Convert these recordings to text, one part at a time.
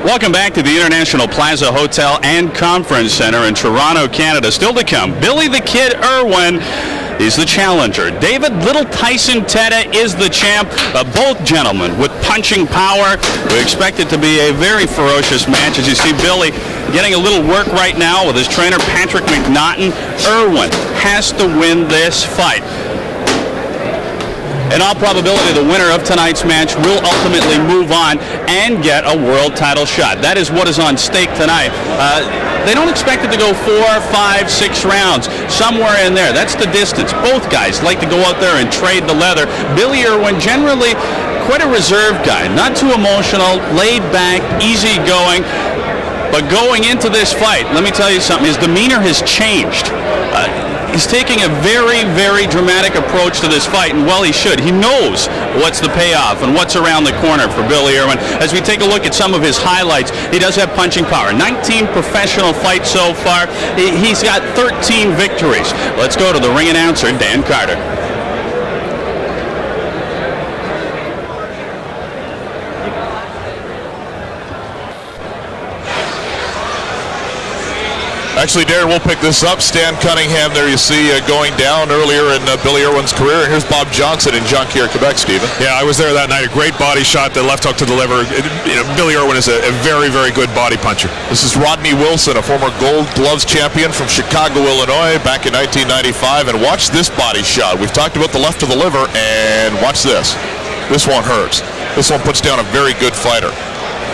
Welcome back to the International Plaza Hotel and Conference Center in Toronto, Canada. Still to come, Billy the Kid Irwin is the challenger. David Little Tyson Tettah is the champ. Both gentlemen with punching power. We expect it to be a very ferocious match. As you see Billy getting a little work right now with his trainer Patrick McNaughton. Irwin has to win this fight. In all probability, the winner of tonight's match will ultimately move on and get a world title shot. That is what is on stake tonight. They don't expect it to go 4, 5, 6 rounds, somewhere in there. That's the distance. Both guys like to go out there and trade the leather. Billy Irwin, generally quite a reserved guy, not too emotional, laid back, easy going. But going into this fight, let me tell you something, his demeanor has changed. He's taking a very, very dramatic approach to this fight, and well, he should. He knows what's the payoff and what's around the corner for Billy Irwin. As we take a look at some of his highlights, he does have punching power. 19 professional fights so far. He's got 13 victories. Let's go to the ring announcer, Dan Carter. Actually, Darren, we'll pick this up. Stan Cunningham there you see going down earlier in Billy Irwin's career. And here's Bob Johnson in Jonquière, Quebec, Stephen. Yeah, I was there that night. A great body shot, the left hook to the liver. Billy Irwin is a very, very good body puncher. This is Rodney Wilson, a former Gold Gloves champion from Chicago, Illinois, back in 1995. And watch this body shot. We've talked about the left to the liver, and watch this. This one hurts. This one puts down a very good fighter.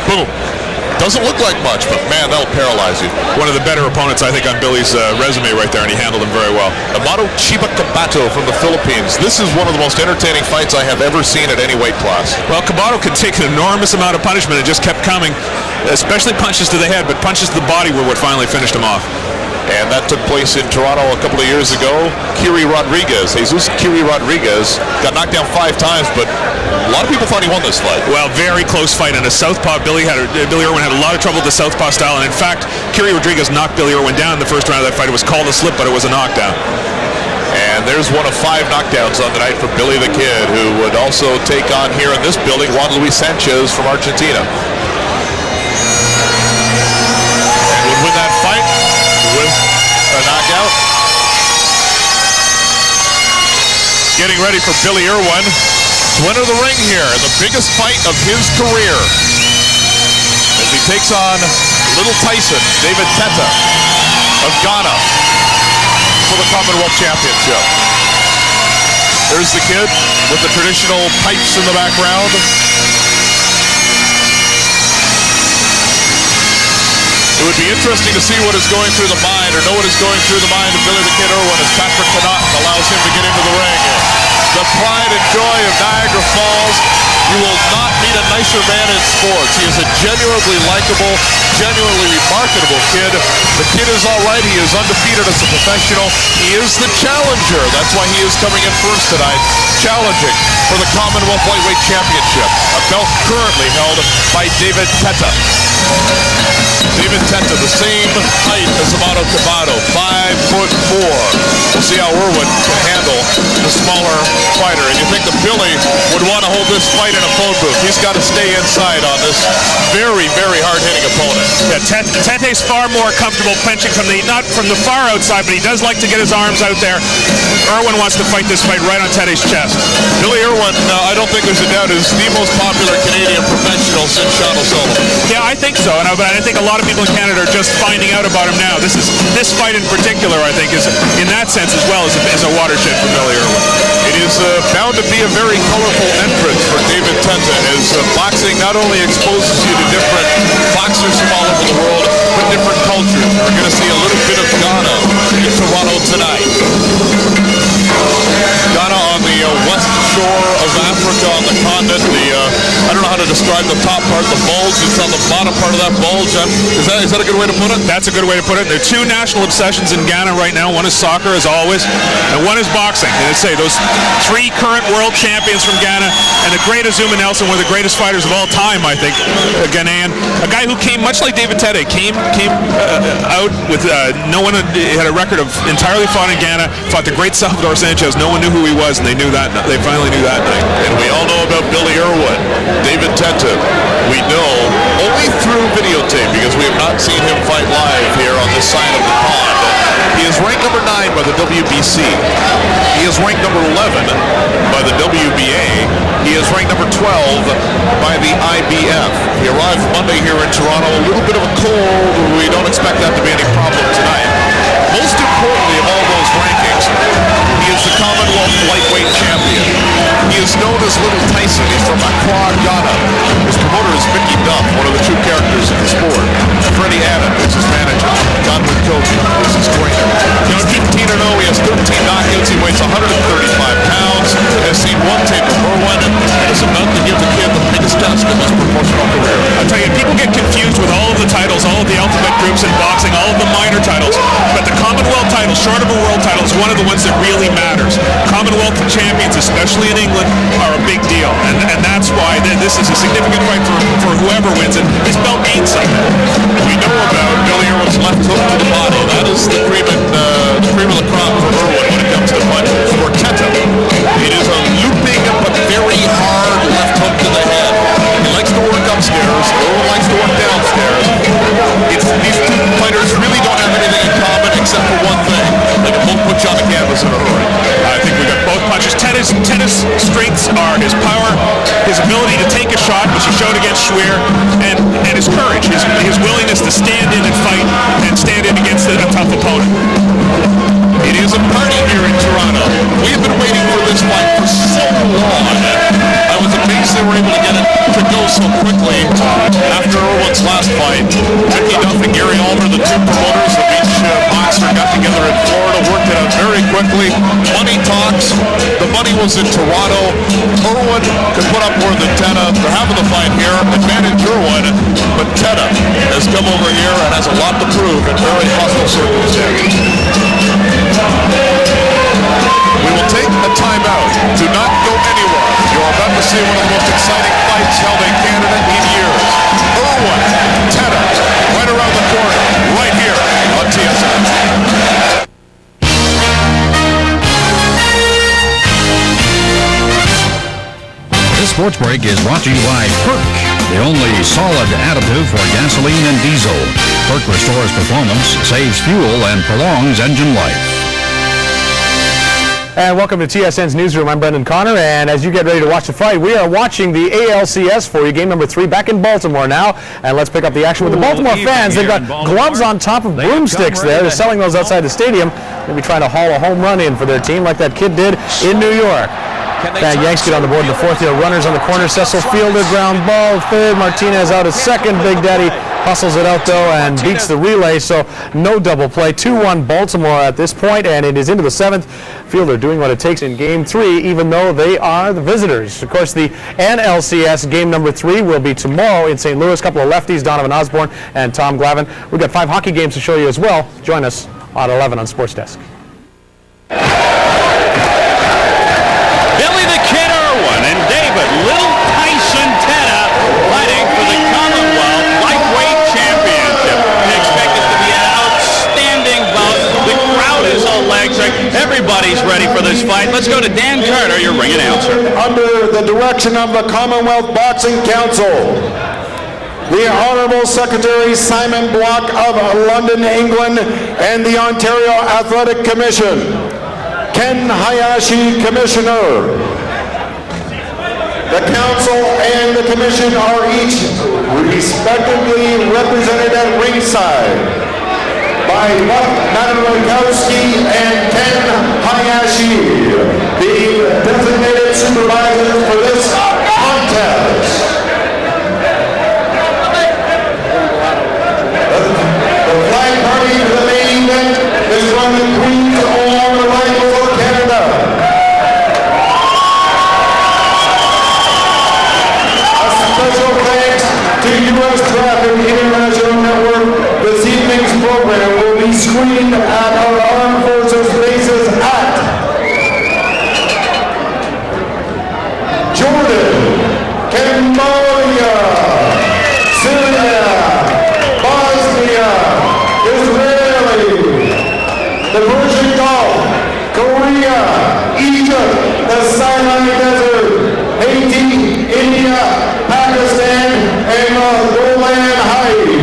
Boom. Doesn't look like much, but man, that'll paralyze you. One of the better opponents, I think, on Billy's resume right there, and he handled him very well. Amato Chiba Cabato from the Philippines. This is one of the most entertaining fights I have ever seen at any weight class. Well, Cabato could take an enormous amount of punishment and just kept coming, especially punches to the head, but punches to the body were what finally finished him off. And that took place in Toronto a couple of years ago. Jesus Kiri Rodriguez, got knocked down 5 times, but a lot of people thought he won this fight. Well, very close fight, and a southpaw. Billy Irwin had a lot of trouble with the southpaw style, and in fact, Kiri Rodriguez knocked Billy Irwin down in the first round of that fight. It was called a slip, but it was a knockdown. And there's one of 5 knockdowns on the night for Billy the Kid, who would also take on here in this building Juan Luis Sanchez from Argentina. And would win that fight with a knockout. Getting ready for Billy Irwin to enter the ring here in the biggest fight of his career, as he takes on Little Tyson, David Tettah of Ghana, for the Commonwealth Championship. There's the kid with the traditional pipes in the background. It would be interesting to see what is going through the mind, or know what is going through the mind of Billy the Kid Irwin as Patrick McNaughton allows him to get into the ring. The pride and joy of Niagara Falls. You will not meet a nicer man in sports. He is a genuinely likable, genuinely marketable kid. The kid is all right. He is undefeated as a professional. He is the challenger. That's why he is coming in first tonight, challenging for the Commonwealth Lightweight Championship, a belt currently held by David Tettah. David Tettah, the same height as Amato Cabato, 5'4". We'll see how Irwin can handle the smaller fighter. And you think that Billy would want to hold this fight in a phone booth. He's got to stay inside on this very, very hard-hitting opponent. Yeah, Tettah's far more comfortable punching not from the far outside, but he does like to get his arms out there. Irwin wants to fight this fight right on Tettah's chest. Billy Irwin, I don't think there's a doubt, is the most popular Canadian professional since Sean O'Sullivan. Yeah, I think so, but I think a lot of people in Canada are just finding out about him now. This fight in particular, I think, is in that sense as well as a watershed for Billy Irwin. It is bound to be a very colorful entrance for David Tettah, as boxing not only exposes you to different boxers from all over the world, but different cultures. We're going to see a little bit of Ghana in Toronto tonight. Ghana on the west shore of Africa, on the continent. I don't know how to describe the top part, the bulge. It's on the bottom part of that bulge. Is that a good way to put it? That's a good way to put it. There are 2 national obsessions in Ghana right now. One is soccer, as always, and one is boxing. And I'd say those 3 current world champions from Ghana, and the great Azuma Nelson, one of the greatest fighters of all time, I think, a Ghanaian. A guy who came, much like David Tettah, came out with no one had a record of entirely fought in Ghana, fought the great Salvador Sanchez. No one knew who he was, and they finally knew that night. And we all know about Billy Irwin. David Tettah, we know only through videotape because we have not seen him fight live here on this side of the pond. He is ranked number 9 by the WBC. He is ranked number 11 by the WBA. He is ranked number 12 by the IBF. He arrived Monday here in Toronto. A little bit of a cold. We don't expect that to be any problem tonight. Most importantly of all those rankings, he is the Commonwealth lightweight champion. He is known as Little Tyson. He's from Accra, Ghana. His promoter is Mickey Duff, one of the true characters of the sport. Freddie Adam is his manager. Godwin Kobe is his trainer. You know, 15-0, he has 13 knockouts. He weighs 135 pounds. Has seen one tape of Irwin and is about to give the kid the biggest test of his professional career. I tell you, people get confused with all of the titles, all of the ultimate groups in boxing, all of the minor titles, but the Commonwealth title, short of a world title, is one of the ones that really matters. Commonwealth champions, especially in England, are a big deal, and that's why this is a significant fight for whoever wins it. His belt means something. We know about Billy Irwin's left hook to the body. That is the cream of the crop for Irwin when it comes to punches. For Tettah, it is a looping but very hard left hook to the head. He likes to work upstairs. Irwin likes to work downstairs. These two fighters really don't have anything in common except for one thing. They can both put you on the canvas in a hurry. I think we got both punches. Tettah's strengths are his power, his ability to take a shot, which he showed against Schwer, and his courage, his willingness to stand in and fight and stand in against a tough opponent. It is a party here in Toronto. We have been waiting for this fight for so long. I was amazed they were able to get it to go so quickly after Irwin's last fight. Mickey Duff and Gary Almer, the two promoters of each boxer, got together in Florida, worked it out very quickly. Money talks. The money was in Toronto. Irwin could put up more than Tettah. They're having the fight here. Advantage Irwin, but Tettah has come over here and has a lot to prove in very hostile circumstances. We will take a timeout. Do not go anywhere. You're about to see one of the most exciting fights held in Canada in years. Irwin, Tettah, right around the corner, right here on TSN. This sports break is brought to you by Perk, the only solid additive for gasoline and diesel. Perk restores performance, saves fuel, and prolongs engine life. And welcome to TSN's Newsroom. I'm Brendan Connor, and as you get ready to watch the fight, we are watching the ALCS for you, game number 3, back in Baltimore now. And let's pick up the action with the Baltimore fans. They've got gloves on top of broomsticks there. They're selling those outside the stadium. Maybe trying to haul a home run in for their team like that kid did in New York. Yanks get on the board in the 4th here. Runners on the corner. Cecil Fielder, ground ball. 3rd, Martinez out at 2nd. Big Daddy hustles it out though and beats the relay, so no double play. 2-1 Baltimore at this point, and it is into the 7th. Fielder doing what it takes in game 3, even though they are the visitors. Of course, the NLCS game number 3 will be tomorrow in St. Louis. A couple of lefties, Donovan Osborne and Tom Glavine. We've got 5 hockey games to show you as well. Join us at 11 on Sports Desk. Billy the Kid Irwin and David Little Tyson Tettah fighting for the Commonwealth Lightweight Championship. They expect it to be an outstanding bout. The crowd is all electric. Everybody's ready for this fight. Let's go to Dan Carter, your ring announcer. Under the direction of the Commonwealth Boxing Council, the Honorable Secretary Simon Block of London, England, and the Ontario Athletic Commission, Ken Hayashi, Commissioner. The Council and the Commission are each respectively represented at ringside by Buck Nadalakowski and Ken Hayashi, the designated supervisors for this contest. The flag party for the main event is from the Queen's Own Rifle for Canada. A special thanks to U.S. Traffic International Network. This evening's program will be screened at our Armed Forces bases at Jordan, Cambodia, Syria, Bosnia, Israel, the Persian Gulf, Korea, Egypt, the Sinai Desert, Haiti, India, Pakistan, and the Golan Heights.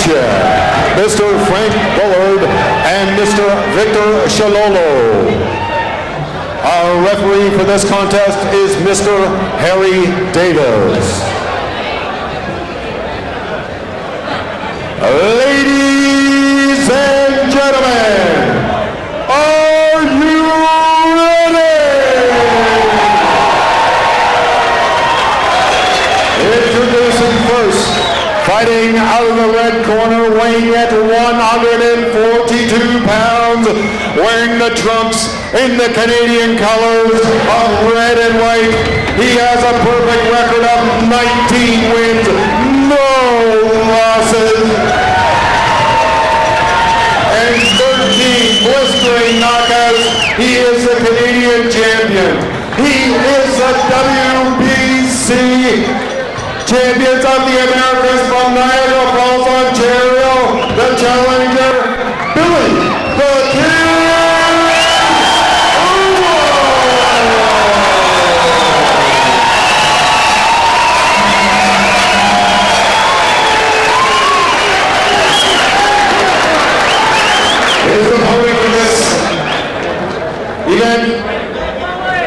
Mr. Frank Bullard, and Mr. Victor Shalolo. Our referee for this contest is Mr. Harry Davis. Ladies and gentlemen, are you ready? Introducing first, fighting out of the red corner, weighing at 142 pounds, wearing the trunks in the Canadian colors of red and white. He has a perfect record of 19 wins, no losses, and 13 blistering knockouts. He is the Canadian champion. He is the WBC champions of the Americas from Niagara Falls, Ontario, the challenger, Billy the Kid Irwin. His opponent for this event,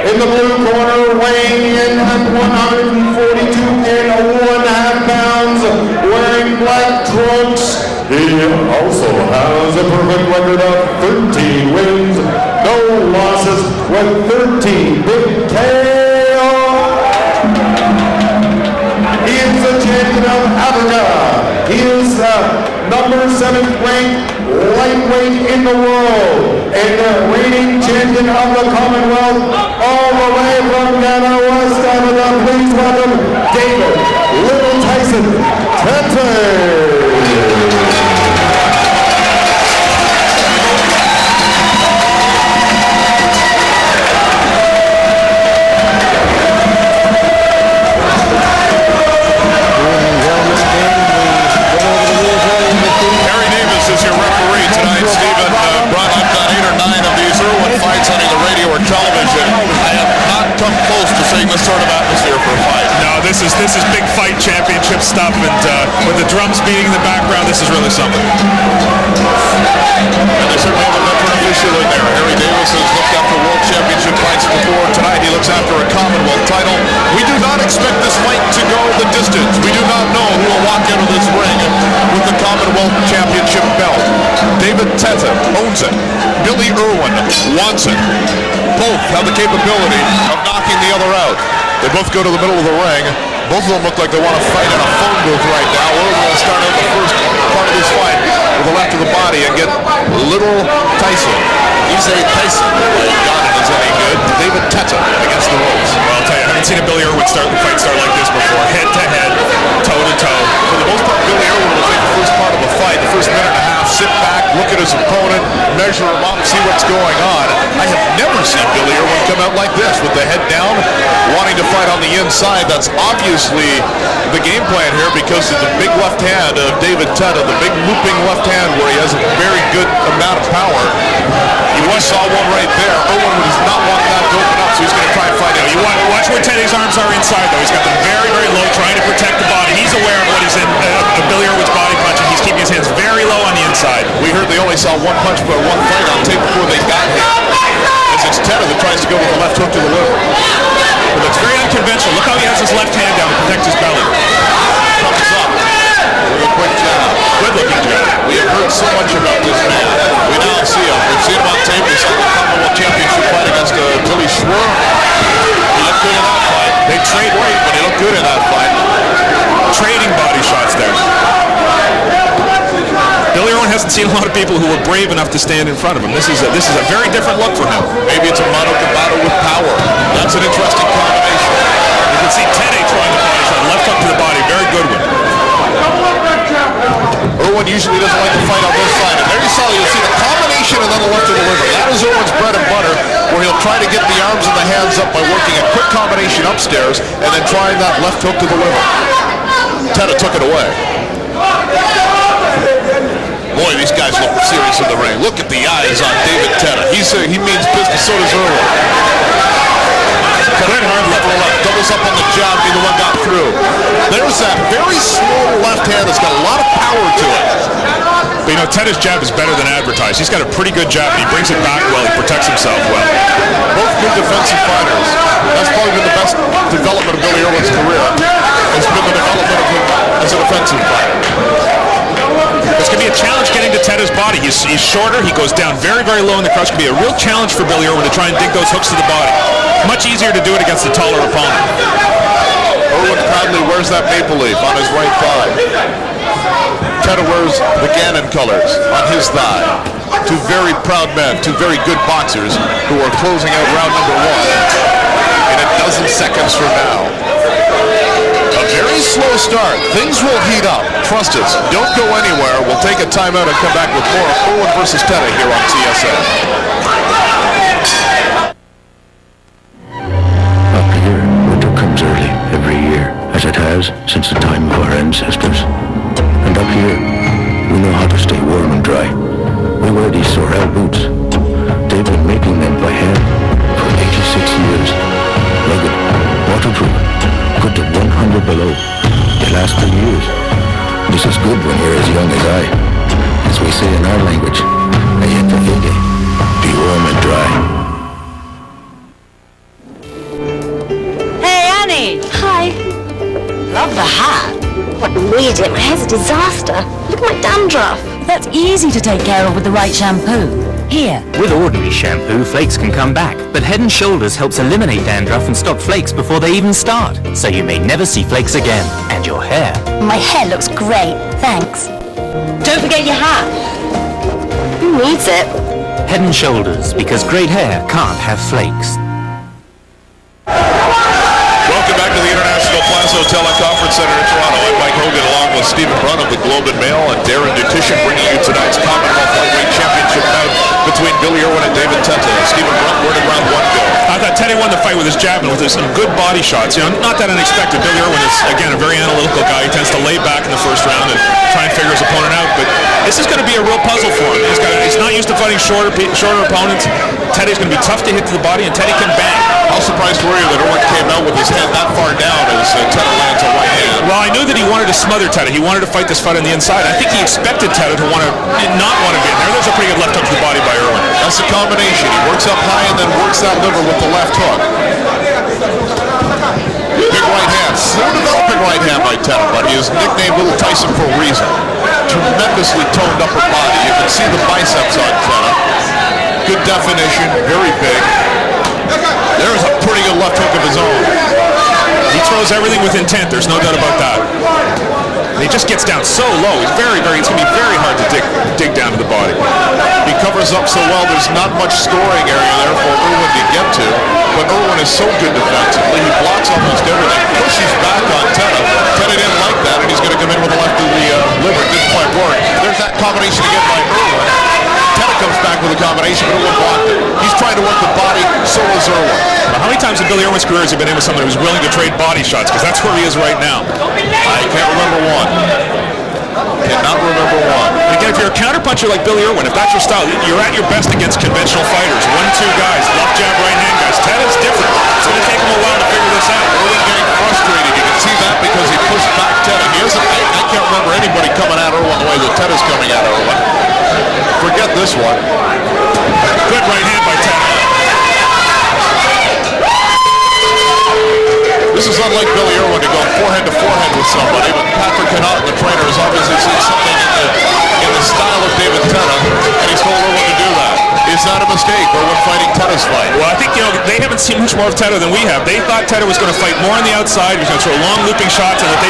in the blue corner, weighing in at 142.5 pounds, wearing black trunks. He also has a perfect record of 13 wins, no losses, with 13 big KO. He is the champion of Africa. He is the number 7th ranked lightweight in the world, and the reigning champion of the Commonwealth, all the way from Ghana, West Canada. Please welcome David Little Tyson Tettah. This sort of atmosphere for a fight. No, this is big fight championship stuff, and with the drums beating in the background, this is really something. And they certainly have a veteran official in there. Harry Davis has looked after world championship fights before. Tonight he looks after a Commonwealth title. We do not expect this fight to go the distance. We do not know who will walk out of this ring with the Commonwealth championship belt. David Tettah owns it. Billy Irwin wants it. Both have the capability of knocking the other out. They both go to the middle of the ring. Both of them look like they want to fight in a phone booth right now. Irwin will start out the first part of this fight with the left of the body and get Little Tyson. He's a Tyson. God, it is any good. David Tettah against the ropes. Well, I'll tell you, I haven't seen a Billy Irwin fight start like this before. Head to head, toe to toe. For the most part, Billy Irwin will take the first part of a fight, the first minute and a half, sit back, look at his opponent, measure him up, see what's going on. I have never seen Billy Irwin come out like this with the head down, wanting to fight on the inside. That's obviously the game plan here because of the big left hand of David Tettah, the big looping left hand where he has a very good amount of power. You saw one right there. Irwin does not want that to open up, so he's going to try and fight it. You watch where Tettah's arms are inside, though. He's got them very, very low, trying to protect the body. He's aware of what is in Billy Irwin's body punch, and he's keeping his hands very low on the inside. We heard they only saw one punch for one fight on tape before they got him. As it's Tettah that tries to go with the left hook to the liver. But it's very unconventional. Look how he has his left hand down to protect his belly. Comes up with a quick jab. Good looking jab. We have heard so much about this man. We now see him. We've seen him on tape. We saw the Commonwealth Championship fight against Billy Schwer. He looked good in that fight. They trade weight, but he looked good in that fight. Trading body shots there. Billy Irwin hasn't seen a lot of people who were brave enough to stand in front of him. This is a very different look for him. Maybe it's a mano a battle with power. That's an interesting combination. You can see Tettah trying the body shot. Left hook to the body. Very good one. Irwin usually doesn't like to fight on this side. And there you'll see the combination and then the left of the liver. That is Irwin's bread and butter, where he'll try to get the arms and the hands up by working a quick combination upstairs and then trying that left hook to the liver. Tettah took it away. Boy, these guys look serious in the ring. Look at the eyes on David Tettah. He means business, so does Irwin. Good hard left, doubles up on the jab, neither one got through. There's that very slow left hand that's got a lot of power to it. Tettah's jab is better than advertised. He's got a pretty good jab, and he brings it back well. He protects himself well. Both good defensive fighters. That's probably been the best development of Billy Irwin's career. It's been the development of him as a defensive fighter. It's going to be a challenge getting to Tettah's body. He's shorter. He goes down very, very low in the crouch. It's going to be a real challenge for Billy Irwin to try and dig those hooks to the body. Much easier to do it against a taller opponent. Irwin proudly wears that maple leaf on his right thigh. Tettah wears the Gannon colors on his thigh. Two very proud men, two very good boxers who are closing out round number 1 in a dozen seconds from now. A very slow start. Things will heat up. Trust us. Don't go anywhere. We'll take a timeout and come back with more of Irwin versus Tettah here on TSN. Up here, winter comes early every year, as it has since the time of our ancestors. And up here, we know how to stay warm and dry. We wear these Sorel boots. They've been making them by hand for 86 years. Rugged, waterproof, good to 100 below. They last for years. This is good when you're as young as I. As we say in our language, ayete, be warm and dry. Hey, Annie! Hi. Love the hat. What an idiot. My hair's a disaster. Look at my dandruff. That's easy to take care of with the right shampoo. Here. With ordinary shampoo, flakes can come back, but Head & Shoulders helps eliminate dandruff and stop flakes before they even start, so you may never see flakes again. And your hair. My hair looks great. Thanks. Don't forget your hat. Who needs it? Head & Shoulders, because great hair can't have flakes. Welcome back to the International Plaza Hotel and Conference Center in Toronto. I'm Mike Hogan along with Stephen Brunt of the Globe and Mail and Darren Dutition bringing you tonight's Commonwealth Lightweight Championship bout between Billy Irwin and David Tettah. Stephen Brunt, where did round 1 go? I thought Tettah won the fight with his jab and with some good body shots. Not that unexpected. Billy Irwin is, again, a very analytical guy. He tends to lay back in the first round and try and figure his opponent out. But this is going to be a real puzzle for him. He's not used to fighting shorter opponents. Tettah's going to be tough to hit to the body, and Tettah can bang. How surprised were you that Irwin came out with his head that far down as Tettah lands a right hand? Well, I knew that he wanted to smother Tettah. He wanted to fight this fight on the inside. I think he expected Tettah to not want to get in there. There's a pretty good left hook to the body by Irwin. That's the combination. He works up high and then works that liver with the left hook. Big right hand. Slow developing right hand by Tettah, but he is nicknamed Little Tyson for a reason. Tremendously toned upper body. You can see the biceps on Tettah. Good definition, very big. There's a pretty good left hook of his own. He throws everything with intent. There's no doubt about that. And he just gets down so low. It's going to be very hard to dig down to the body. He covers up so well, there's not much scoring area there for Irwin to get to. But Irwin is so good defensively. He blocks almost everything, pushes back on Tettah. Tettah didn't like that, and he's going to come in with the left of the liver. Didn't quite work. There's that combination again by Irwin. Tettah comes back with a combination, but Irwin blocked it. He's trying to work the body, so is Irwin. How many times in Billy Irwin's career has he been in with someone who's willing to trade body shots? Because that's where he is right now. I can't remember one. Cannot remember one. And again, if you're a counterpuncher like Billy Irwin, if that's your style, you're at your best against conventional fighters. 1-2 guys, left jab, right hand guys. Tettah's different. It's going to take him a while to figure this out. Irwin getting frustrated. You can see that because he pushed back Tettah. I can't remember anybody coming at Irwin the way that Tettah's coming at Irwin. Forget this one. Good right hand by Tettah. This is unlike Billy Irwin to go forehead to forehead with somebody, but Patrick Connaught, the trainer, has obviously seen something in the style of David Tettah, and he's told Irwin to do that. Is that a mistake? Irwin fighting Tettah's fight? Well, I think, they haven't seen much more of Tettah than we have. They thought Tettah was going to fight more on the outside, he was going to throw long looping shots, and that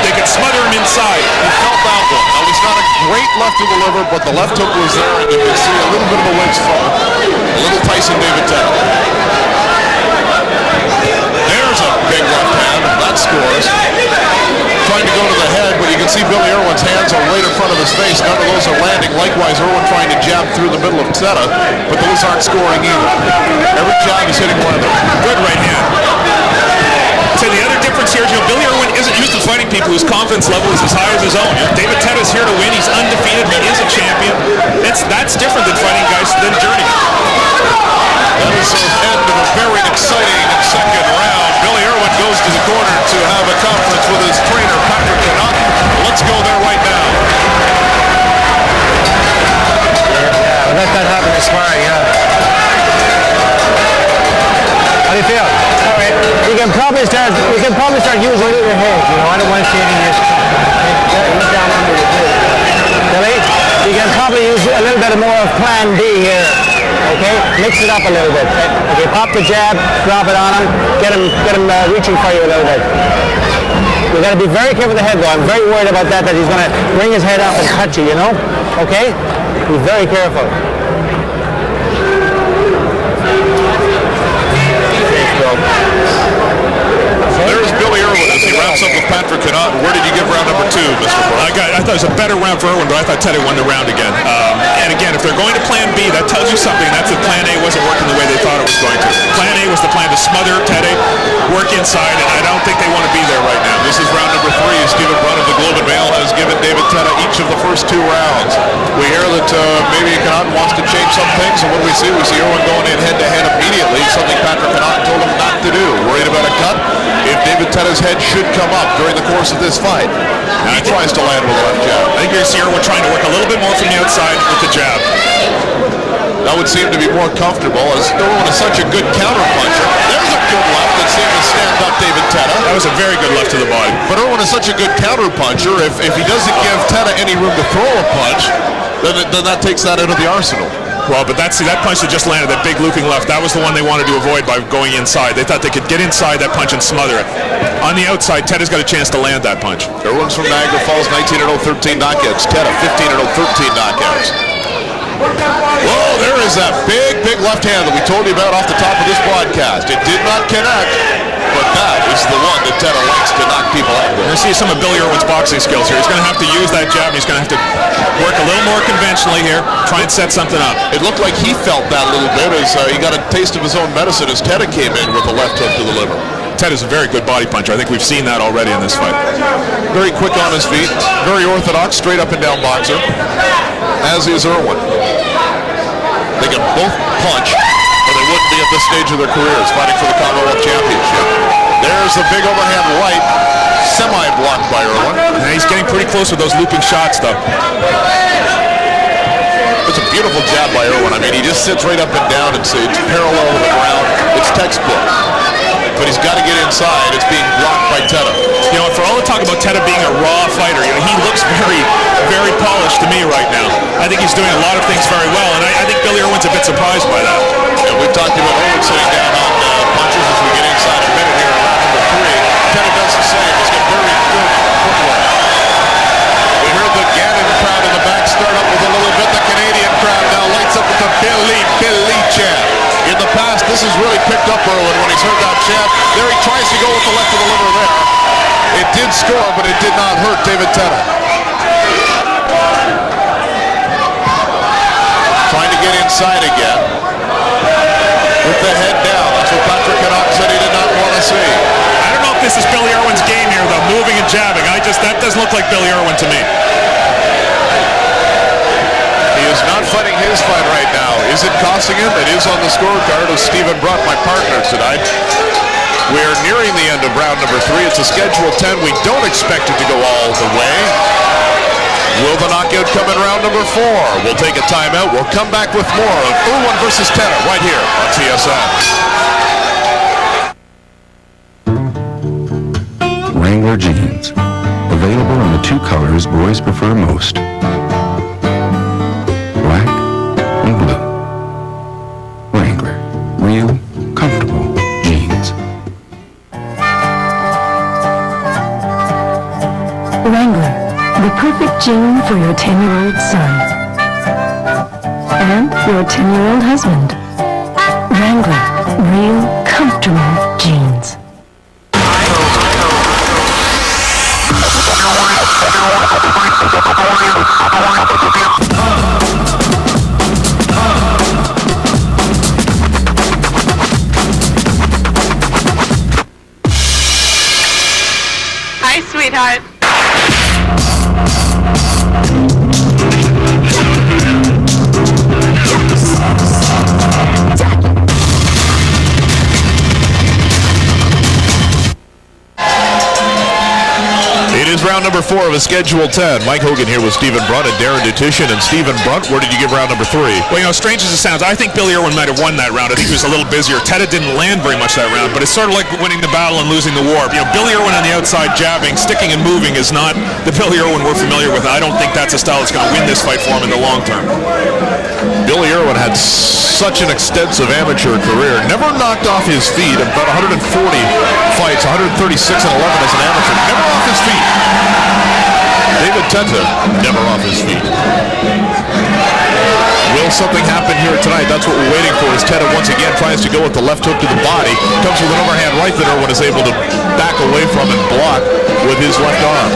they could smother him inside. He felt that one. Now, he's not a great left to the liver, but the left hook was there, and you can see a little bit of a winch from a little Tyson David Tettah. There's a big left hand. That scores. Trying to go to the head, but you can see Billy Irwin's hands are right in front of his face. None of those are landing. Likewise, Irwin trying to jab through the middle of Tettah, but those aren't scoring either. Every jab is hitting one of them. Good right hand. So the other difference here is, Billy Irwin isn't used to fighting people whose confidence level is as high as his own. David Tettah's here to win. He's undefeated. He is a champion. That's different than fighting guys than journeymen. That is the end of a very exciting second round. Billy Irwin goes to the corner to have a conference with his trainer, Patrick Connaught. Let's go there right now. a little bit more of plan B here. Okay, mix it up a little bit. Okay, pop the jab, drop it on him, get him reaching for you a little bit. You got to be very careful with the head, though. I'm very worried about that he's going to bring his head up and cut you, you know? Okay? Be very careful. There's Billy Irwin as he wraps up with Patrick Connaught. Where did you give round number 2, Mr. Brown? I thought it was a better round for Irwin, but I thought Tettah won the round again. And again, if they're going to plan B, that tells you something. That's that plan A wasn't working the way they thought it was going to. Plan A was the plan to smother Tettah, work inside, and I don't think they want to be there right now. This is round number 3. Stephen Brunt of the Globe and Mail has given David Tettah each of the first 2 rounds. We hear that maybe Connaught wants to change some things, and what do we see? We see Irwin going in head-to-head immediately, something Patrick Connaught told him not to do. Worried about a cut? If David Tettah's head should come up during the course of this fight, he tries to land with a left jab. I think you're going to see Irwin trying to work a little bit more from the outside with the jab. That would seem to be more comfortable as Irwin is such a good counter-puncher. There's a good left that seemed to stand up David Tettah. That was a very good left to the body. But Irwin is such a good counter-puncher, if he doesn't give Tettah any room to throw a punch, then that takes that out of the arsenal. Well, but that punch that just landed, that big looping left, that was the one they wanted to avoid by going inside. They thought they could get inside that punch and smother it. On the outside, Tettah's got a chance to land that punch. Irwin's from Niagara Falls, 19-0, 13 knockouts. Tettah, 15-0, 13 knockouts. Whoa, there is that big left hand that we told you about off the top of this broadcast. It did not connect, but that is the one that Tettah likes to knock people out with. You're going to see some of Billy Irwin's boxing skills here. He's going to have to use that jab, and he's going to have to work a little more conventionally here, try and set something up. It looked like he felt that a little bit as he got a taste of his own medicine as Tettah came in with a left hook to the liver. Tettah's a very good body puncher. I think we've seen that already in this fight. Very quick on his feet, very orthodox, straight up and down boxer, as is Irwin. They can both punch, or they wouldn't be at this stage of their careers fighting for the Commonwealth Championship. There's the big overhand right, semi-blocked by Irwin. And he's getting pretty close with those looping shots, though. It's a beautiful jab by Irwin. I mean, he just sits right up and down and it's parallel to the ground. It's textbook. But he's got to get inside. It's being blocked by Tettah. You know, for all the talk about Tettah being a raw fighter, you know, he looks very polished to me right now. I think he's doing a lot of things very well, and I think Billy Irwin's a bit surprised by that. And we've talked about Irwin sitting down on punches as we get inside a minute here in round number 3. Tettah does the same. He's got very good footwork. We heard the Gannon crowd in the back start up with a little bit. The Canadian crowd now lights up with the Billy chant. In the past, this has really picked up Irwin when he's heard that chant. There he tries to go with the left of the liver there. It did score, but it did not hurt David Tettah. Trying to get inside again. With the head down. That's what Patrick Connaught said he did not want to see. I don't know if this is Billy Irwin's game here, though, moving and jabbing. That doesn't look like Billy Irwin to me. He is not fighting his fight right now. Is it costing him? It is on the scorecard of Stephen Brunt, my partner tonight. We're nearing the end of round number 3. It's a schedule 10. We don't expect it to go all the way. Will the knockout come in round number 4? We'll take a timeout. We'll come back with more of Irwin versus Tettah right here on TSN. Wrangler jeans. Available in the 2 colors boys prefer most. Black and blue. Wrangler. Real, comfortable jeans. Wrangler, the perfect jean for your 10-year-old son. And your 10-year-old husband. Wrangler, real, comfortable jeans. Hi, sweetheart. It is round round number 4 of a Schedule 10. Mike Hogan here with Stephen Brunt and Darren Dutition. And Stephen Brunt, where did you give round number 3? Well, strange as it sounds, I think Billy Irwin might have won that round. I think he was a little busier. Tettah didn't land very much that round, but it's sort of like winning the battle and losing the war. Billy Irwin on the outside jabbing, sticking and moving is not the Billy Irwin we're familiar with. I don't think that's a style that's going to win this fight for him in the long term. Billy Irwin had such an extensive amateur career. Never knocked off his feet. About 140 fights, 136 and 11 as an amateur. Never off his feet. David Tettah, never off his feet. Will something happen here tonight? That's what we're waiting for, as Tettah once again tries to go with the left hook to the body. Comes with an overhand right that Irwin is able to back away from and block with his left arm.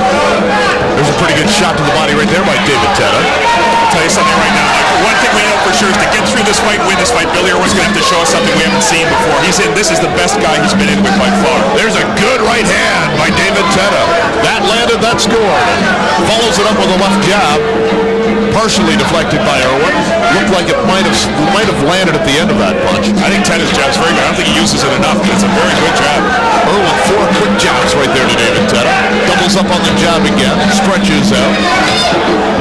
There's a pretty good shot to the body right there by David Tettah. I'll tell you something right now, Michael. One thing we know for sure is to get through this fight, win this fight, Billy Irwin's going to have to show us something we haven't seen before. This is the best guy he's been in with by far. There's a good right hand by David Tettah. That landed, that scored. Follows it up with a left jab. Partially deflected by Irwin. Looked like it might have landed at the end of that punch. I think Tettah's jab's very good. I don't think he uses it enough, but it's a very good jab. Irwin, 4 quick jabs right there to David Tettah. Doubles up on the jab again. Stretches out.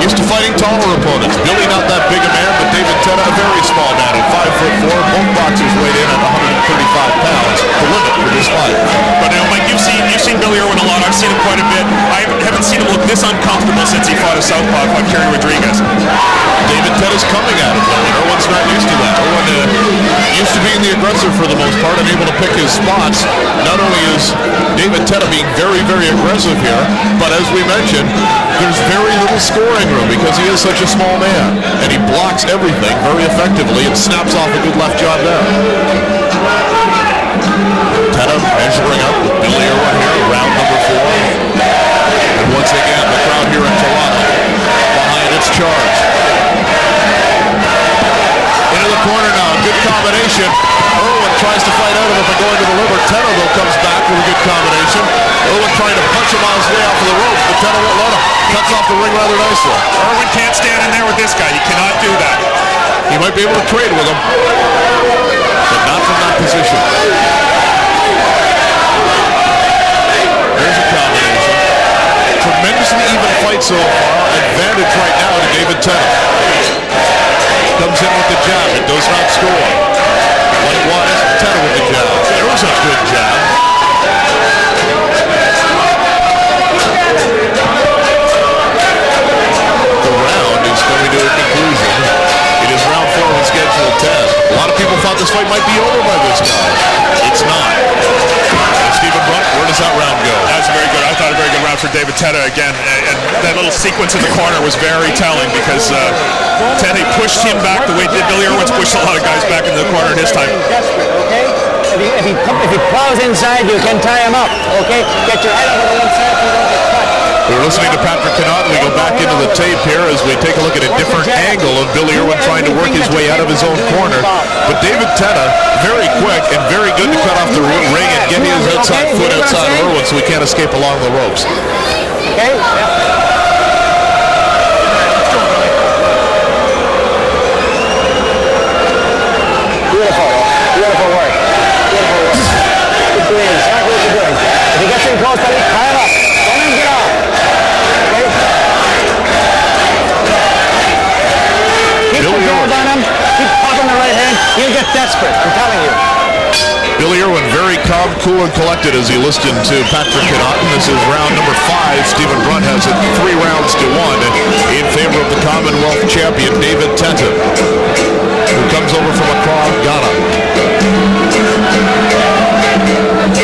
Used to fighting taller opponents. Billy not that big a man, but David Tettah a very small man at 5'4". Both boxers weighed in at 135 pounds. The limit for this fight. But Mike, you've seen Billy Irwin a lot. I've seen him quite a bit. I haven't seen him look this uncomfortable since he fought a southpaw, like Kerry Rodriguez. David Tettah's coming at him, though, and Irwin's not used to that. Irwin used to being the aggressor for the most part and able to pick his spots. Not only is David Tettah being very, very aggressive here, but as we mentioned, there's very little scoring room because he is such a small man, and he blocks everything very effectively and snaps off a good left jab there. Tettah measuring up with Billy Irwin here, round number 4. And once again, the crowd here in Toronto behind its charge. Into the corner now, good combination. Irwin tries to fight out of it by going to the liver. Tettah, though, comes back with a good combination. Irwin trying to punch him on his way off of the ropes, but Tettah won't let him. Cuts off the ring rather nicely. Irwin can't stand in there with this guy. He cannot do that. He might be able to trade with him, but not from that position. There's a combination. Tremendously even fight so far. Advantage right now to David Tettah. Comes in with the jab. It does not score. Likewise, Tettah with the jab. There was a good jab. The round is coming to a conclusion. It is round 4 of Schedule 10. A lot of people thought this fight might be over by this time. It's not. Stephen Brunt, where does that round go? That's very good. I thought a very good round for David Tettah again. And that little sequence in the corner was very telling because Tettah pushed him back the way Billy Irwin's pushed a lot of guys back into the corner this time. Okay? If he plows inside, you can tie him up. Okay? Get your head over to one side so you don't get cut. We're listening to Patrick Connaughton. We go back into the tape here as we take a look at a different angle of Billy Irwin trying to work his way out of his own corner. But David Tettah, very quick and very good to cut off the ring and get his outside foot outside of Irwin so he can't escape along the ropes. Okay? Beautiful. Beautiful work. Beautiful work. Keep doing exactly what you're doing. If he gets in close, buddy, tie him up. Don't let him get off. Okay? Keep the guard on him. Keep popping the right hand. He'll get desperate. I'm telling you. Billy Irwin very calm, cool, and collected as he listened to Patrick Connaughton. This is round number 5. Stephen Brunt has it 3 rounds to 1 in favor of the Commonwealth champion, David Tettah, who comes over from Accra, Ghana.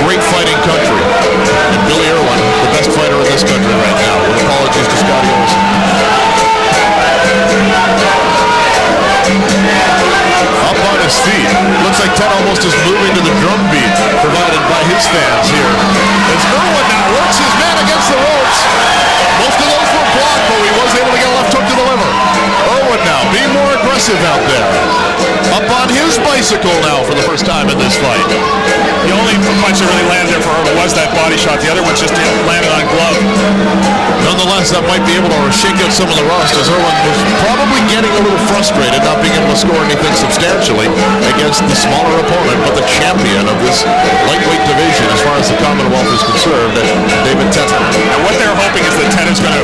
Great fighting country. And Billy Irwin, the best fighter in this country right now, with apologies to Scotty Olsen. Up on his feet. Looks like Tettah almost is moving to the drum beat provided by his fans here. As Irwin now works his man against the ropes. Most of those were blocked, but he was able to get a left hook to the liver. Irwin now being more aggressive out there. Up on his his bicycle now for the first time in this fight. The only punch that really landed there for Irwin was that body shot. The other one just landed on glove. Nonetheless, that might be able to shake out some of the rust, as Irwin was probably getting a little frustrated not being able to score anything substantially against the smaller opponent, but the champion of this lightweight division as far as the Commonwealth is concerned, David Tettah. And what they're hoping is that Tettah's going to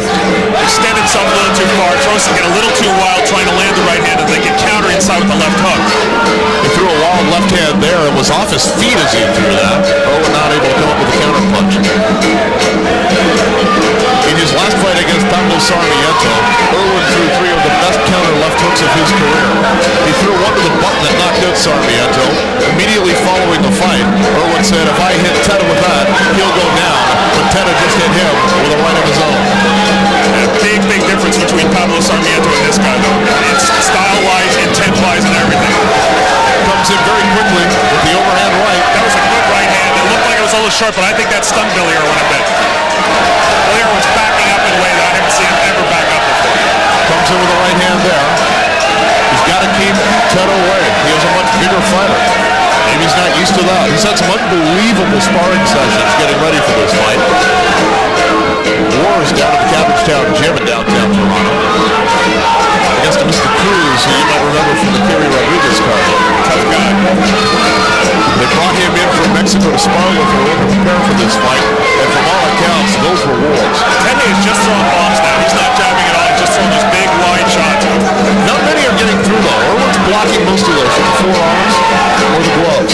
extend himself a little too far, throw something a little too wild, trying to land the right hand, and they can counter inside with the left hook. He threw a wild left hand there and was off his feet as he threw that. Irwin not able to come up with a counter punch. In his last fight against Pablo Sarmiento, Irwin threw 3 of the best counter left hooks of his career. He threw one to the button that knocked out Sarmiento. Immediately following the fight, Irwin said, if I hit Tettah with that, he'll go down. But Tettah just hit him with a right of his own. A big difference between Pablo Sarmiento and this guy, though. It's style-wise, intent-wise, and everything. Comes in very quickly with the overhand right. That was a good right hand. It looked like it was a little short, but I think that stung Billy Irwin a bit. Billy Irwin's backing up in a way that I haven't seen him ever back up before. Comes in with the right hand there. He's got to keep Tettah away. He is a much bigger fighter. Maybe he's not used to that. He's had some unbelievable sparring sessions getting ready for this fight. Wars down at the Cabbagetown Gym in downtown Toronto. Against Mr. Cruz, who you might remember from the Kerry Rodriguez card. Tough guy. They brought him in from Mexico to spar with her to prepare for this fight. And from all accounts, those were wars. Tettah is just throwing bombs now. He's not jabbing at all. He's just throwing those big, wide shots. Not many are getting through, though. Irwin's blocking most of those from the forearms or the gloves.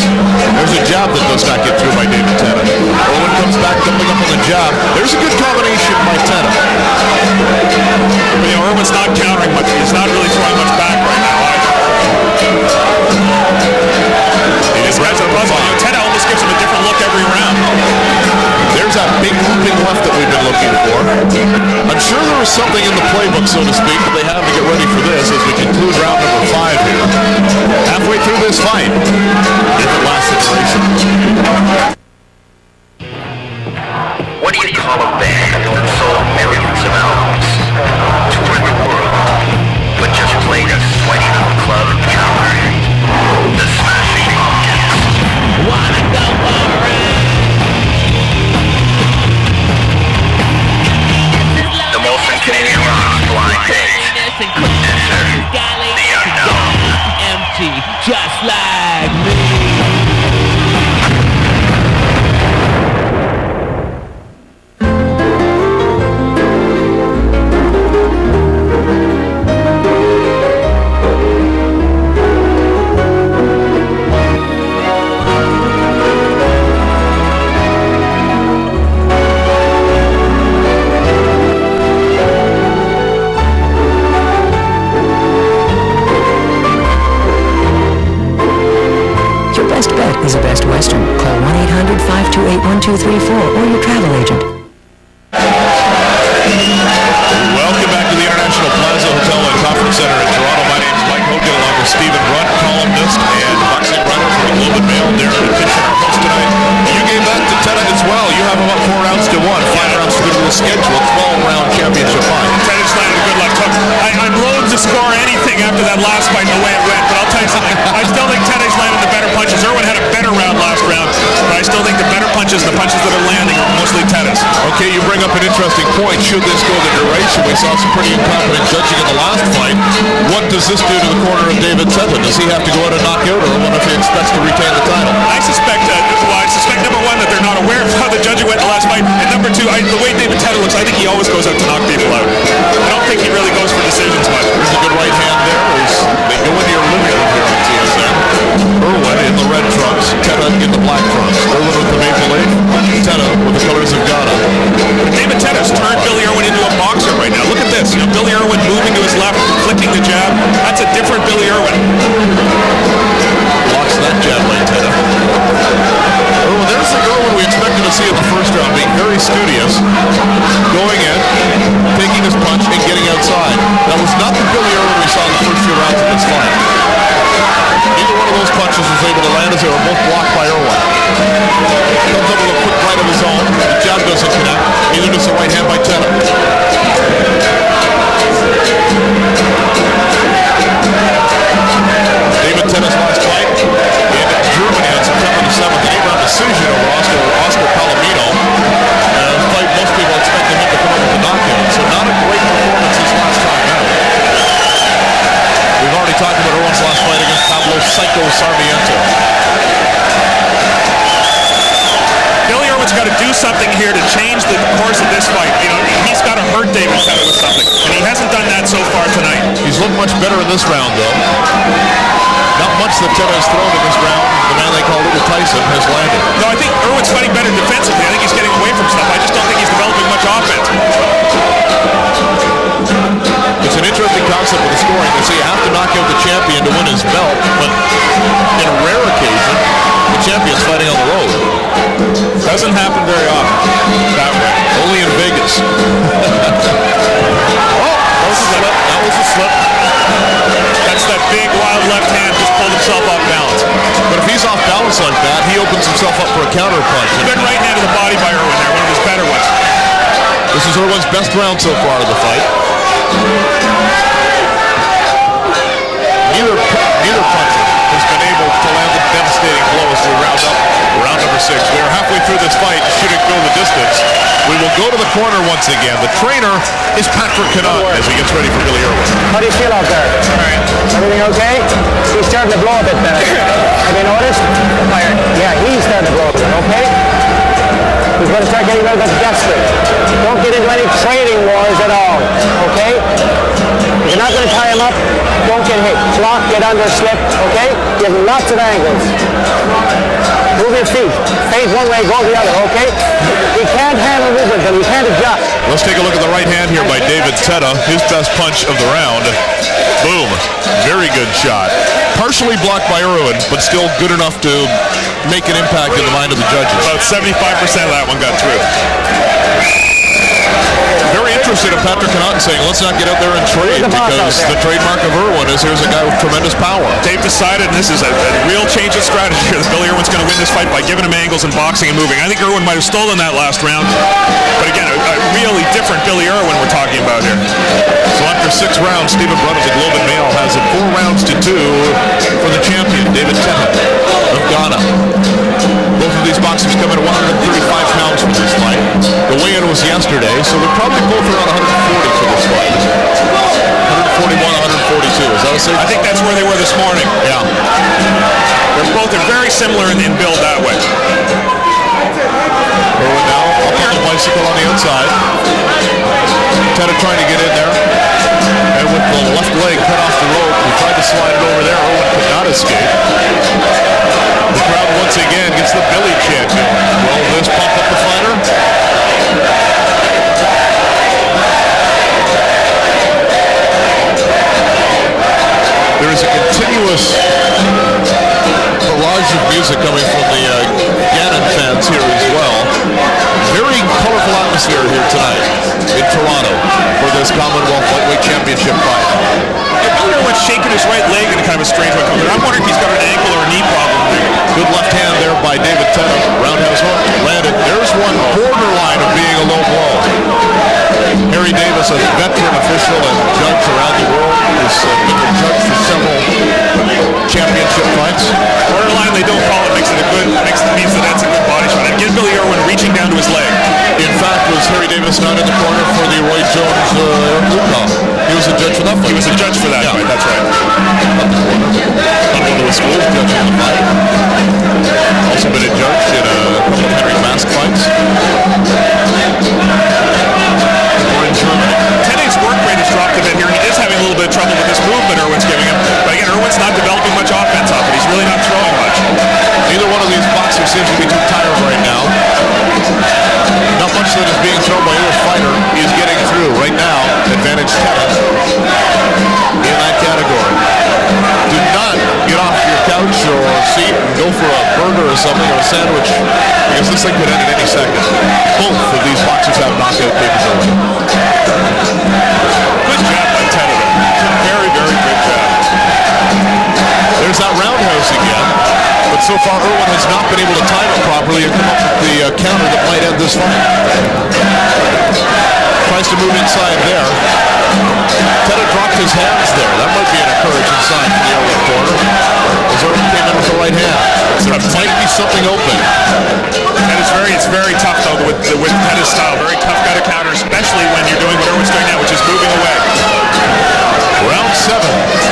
There's a jab that does not get through by David Tettah. Irwin comes back, doubling up on the jab. There's a good combination by Tettah. You know, Irwin's not countering much. He's not really throwing much back right now either. He just grabs the puzzle. Tettah almost gives him a different look every round. There's that big looping left that we've been looking for. I'm sure there was something in the playbook, so to speak, that they have to get ready for this as we conclude round number 5 here. Halfway through this fight, if it lasts its duration. What do you call a band that sold millions of albums, toured the world, but just played a sweaty little club in Calgary? The Smashing Pumpkins. Wanna go for it? The Molson Canadian Rock blind date. Enter the unknown. Empty, just like me. Is a Best Western. Call 1-800-528-1234 or your travel agent. Welcome back to the International Plaza Hotel and Conference Center in Toronto. My name is Mike Hogan, along with Stephen Brunt, columnist and boxing writer for the Globe and Mail. Darren and Fisher, our host tonight. You gave that to Tettah as well. You have about 4 rounds to 1. 5 rounds to go to the schedule. 12-round championship fight. Tettah's landed a good left hook. I'm loath to score anything after that last fight the way it went, but I'll tell you something. I still think Tettah's landed the better punches. Irwin had a better round last round, but I still think the better punches, the punches that are landing, are mostly Tettah's. Okay, you bring up an interesting point. Should this go the duration? We saw some pretty incompetent judging in the last fight. What does this do to the corner of David Tettah? Does he have to go out and knock out, or what if he expects to retain the title? I suspect number one, that they're not aware of how the judging went the last fight, and number two, the way David Tettah looks, I think he always goes out to knock people out. I don't think he really goes for decisions much. There's a good right hand there. They go into your living room here on TSN. Irwin in the red trunks, Tettah in the black trunks. Irwin with the maple leaf, Tettah with the colors of Ghana. David Tettah's turned Billy Irwin into a boxer right now. Look at this. You know, Billy Irwin moving to his left, flicking the jab. That's a different Billy Irwin. Blocks that jab by Tettah. Irwin, there's the Irwin we expected to see in the first round, being very studious, going in, taking his punch, and getting outside. That was not the Billy Irwin we saw in the first few rounds of this fight. Neither one of those punches was able to land as they were both blocked by Irwin. Comes up with a quick right of his own. The jab doesn't connect. Neither does the right hand by Tettah. David Tettah's last fight Psycho Sarmiento. Billy Irwin's got to do something here to change the course of this fight. You know, he's got to hurt David Tettah with something, and he hasn't done that so far tonight. He's looked much better in this round, though. Not much that Tettah has thrown in this round. The man they call Little Tyson has landed. No, I think Irwin's fighting better defensively. I think he's getting away from stuff. I just don't think he's developing much offense. It's an interesting concept with the scoring. They say you have to knock out the champion to win his belt, but in a rare occasion, the champion's fighting on the road. Doesn't happen very often that way. Only in Vegas. That was a slip. That was a slip. That's that big, wild left hand just pulled himself off balance. But if he's off balance like that, he opens himself up for a counter punch. Good right hand to the body by Irwin there, one of his better ones. This is Irwin's best round so far of the fight. Neither puncher has been able to land the devastating blow as we round up round number 6. We are halfway through this fight. Should it go the distance? We will go to the corner once again. The trainer is Patrick Connaught as he gets ready for Billy Irwin. How do you feel out there? All right. Everything okay? He's starting to blow a bit better. Have you noticed? Tired. Yeah, he's starting to blow a bit, okay? He's going to start getting a little bit desperate. Don't get into any trading wars at all, okay? If you're not going to tie him up, don't get hit. Block, get under, slip, okay? Give him lots of angles. Move your feet. Fade one way, go the other, okay? He can't handle movement, but he can't adjust. Let's take a look at the right hand here by David Tettah. His best punch of the round. Boom. Very good shot. Partially blocked by Irwin, but still good enough to make an impact in the mind of the judges. About 75% of that one got through. Very interested in Patrick Connaught saying, let's not get out there and trade, because the trademark of Irwin is here's a guy with tremendous power. They've decided, and this is a real change of strategy here, that Billy Irwin's going to win this fight by giving him angles and boxing and moving. I think Irwin might have stolen that last round, but again, a really different Billy Irwin we're talking about here. So after 6 rounds, Stephen Brunt of the Globe and Mail has it 4 rounds to 2 for the champion, David Tettah of Ghana. Both of these boxers come in at 135 pounds for this fight. The weigh-in was yesterday, so they're probably both around 140 for this fight. 141, 142. Is that a safe? I think that's where they were this morning. Yeah. They're very similar in build that way. Irwin now up on the bicycle on the outside. Tettah trying to get in there. And with the left leg cut off the rope, he tried to slide it over there. Irwin could not escape. The crowd once again gets the Billy chant going. Will this pump up the fighter? There is a continuous barrage of music coming from the Gannon fans here as well. Very colorful atmosphere here tonight in Toronto for this Commonwealth Lightweight Championship fight. Billy Irwin's shaking his right leg in a kind of a strange way. I'm wondering if he's got an ankle or a knee problem there. Good left hand there by David Tettah. Roundhouse hook landed. There's one borderline of being a low blow. Harry Davis, a veteran official and judge around the world, has been a judge for several championship fights. Borderline, they don't call it, means that that's a good body shot. And get Billy Irwin reaching down to his leg. In fact, was Harry Davis not in the corner for the Roy Jones blue call? He was a judge for that fight. He was a judge for that fight, that's right. Not the corner. Not one of the schools judging the fight. Also been a judge in a couple of Henry Mask fights. Or in Germany. Tettah's work rate has dropped a bit here. He is having a little bit of trouble with this movement Irwin's giving him. But again, Irwin's not developing much offense off it. He's really not throwing much. Neither one of these boxers seems to be too tired right now. Not much that is being thrown by either fighter is getting through right now. Advantage Tettah in that category. Do not get off your couch or seat and go for a burger or something or a sandwich, because this thing could end at any second. Both of these boxers have knockout capability. Good job by Tettah there. Very, very good job. There's that roundhouse again. But so far, Irwin has not been able to time it properly and come up with the counter that might end this fight. Tries to move inside there. Tettah dropped his hands there. That might be an encouraging sign from the Irwin corner. As Irwin came in with the right hand. There might be something open. And it's very tough, though, with Tettah's style. Very tough guy to counter, especially when you're doing what Irwin's doing now, which is moving away. Round 7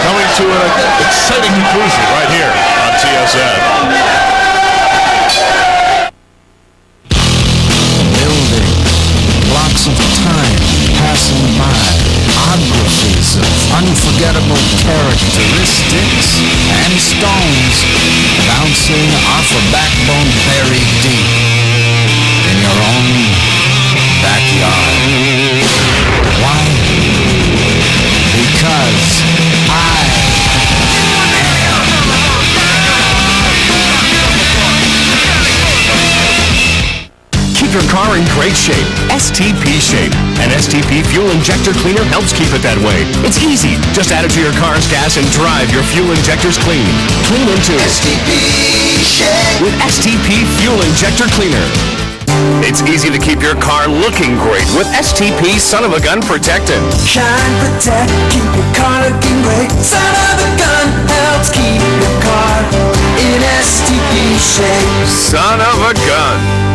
coming to an exciting conclusion right here. said. Blocks of time passing by, geographies of unforgettable characteristics and stones bouncing off a backbone buried deep in your own backyard. Why? Because I Keep your car in great shape. STP Shape. An STP fuel injector cleaner helps keep it that way. It's easy. Just add it to your car's gas and drive your fuel injectors clean. Clean into STP Shape with STP Fuel Injector Cleaner. It's easy to keep your car looking great with STP Son of a Gun Protectant. Shine, protect, keep your car looking great. Son of a gun helps keep your car in STP shape. Son of a gun.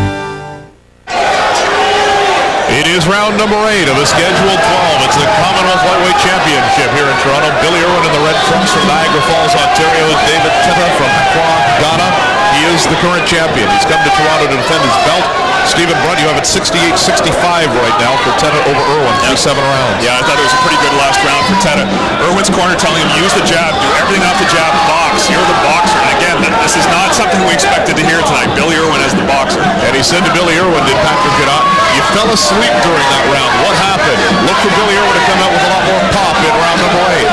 It is round number 8 of a scheduled 12. It's the Commonwealth Lightweight Championship here in Toronto. Billy Irwin in the red trunks from Niagara Falls, Ontario. David Tettah from Accra, Ghana. He is the current champion. He's come to Toronto to defend his belt. Stephen Brunt, you have it 68-65 right now for Tettah over Irwin. 37 rounds. Yeah, I thought it was a pretty good last round for Tettah. Irwin's corner telling him, use the jab, do everything off the jab, box. You're the boxer. And again, this is not something we expected to hear tonight. Billy Irwin as the boxer. And he said to Billy Irwin, did Patrick Connaught, you fell asleep during that round. What happened? Look for Billy Irwin to come out with a lot more pop in round number 8.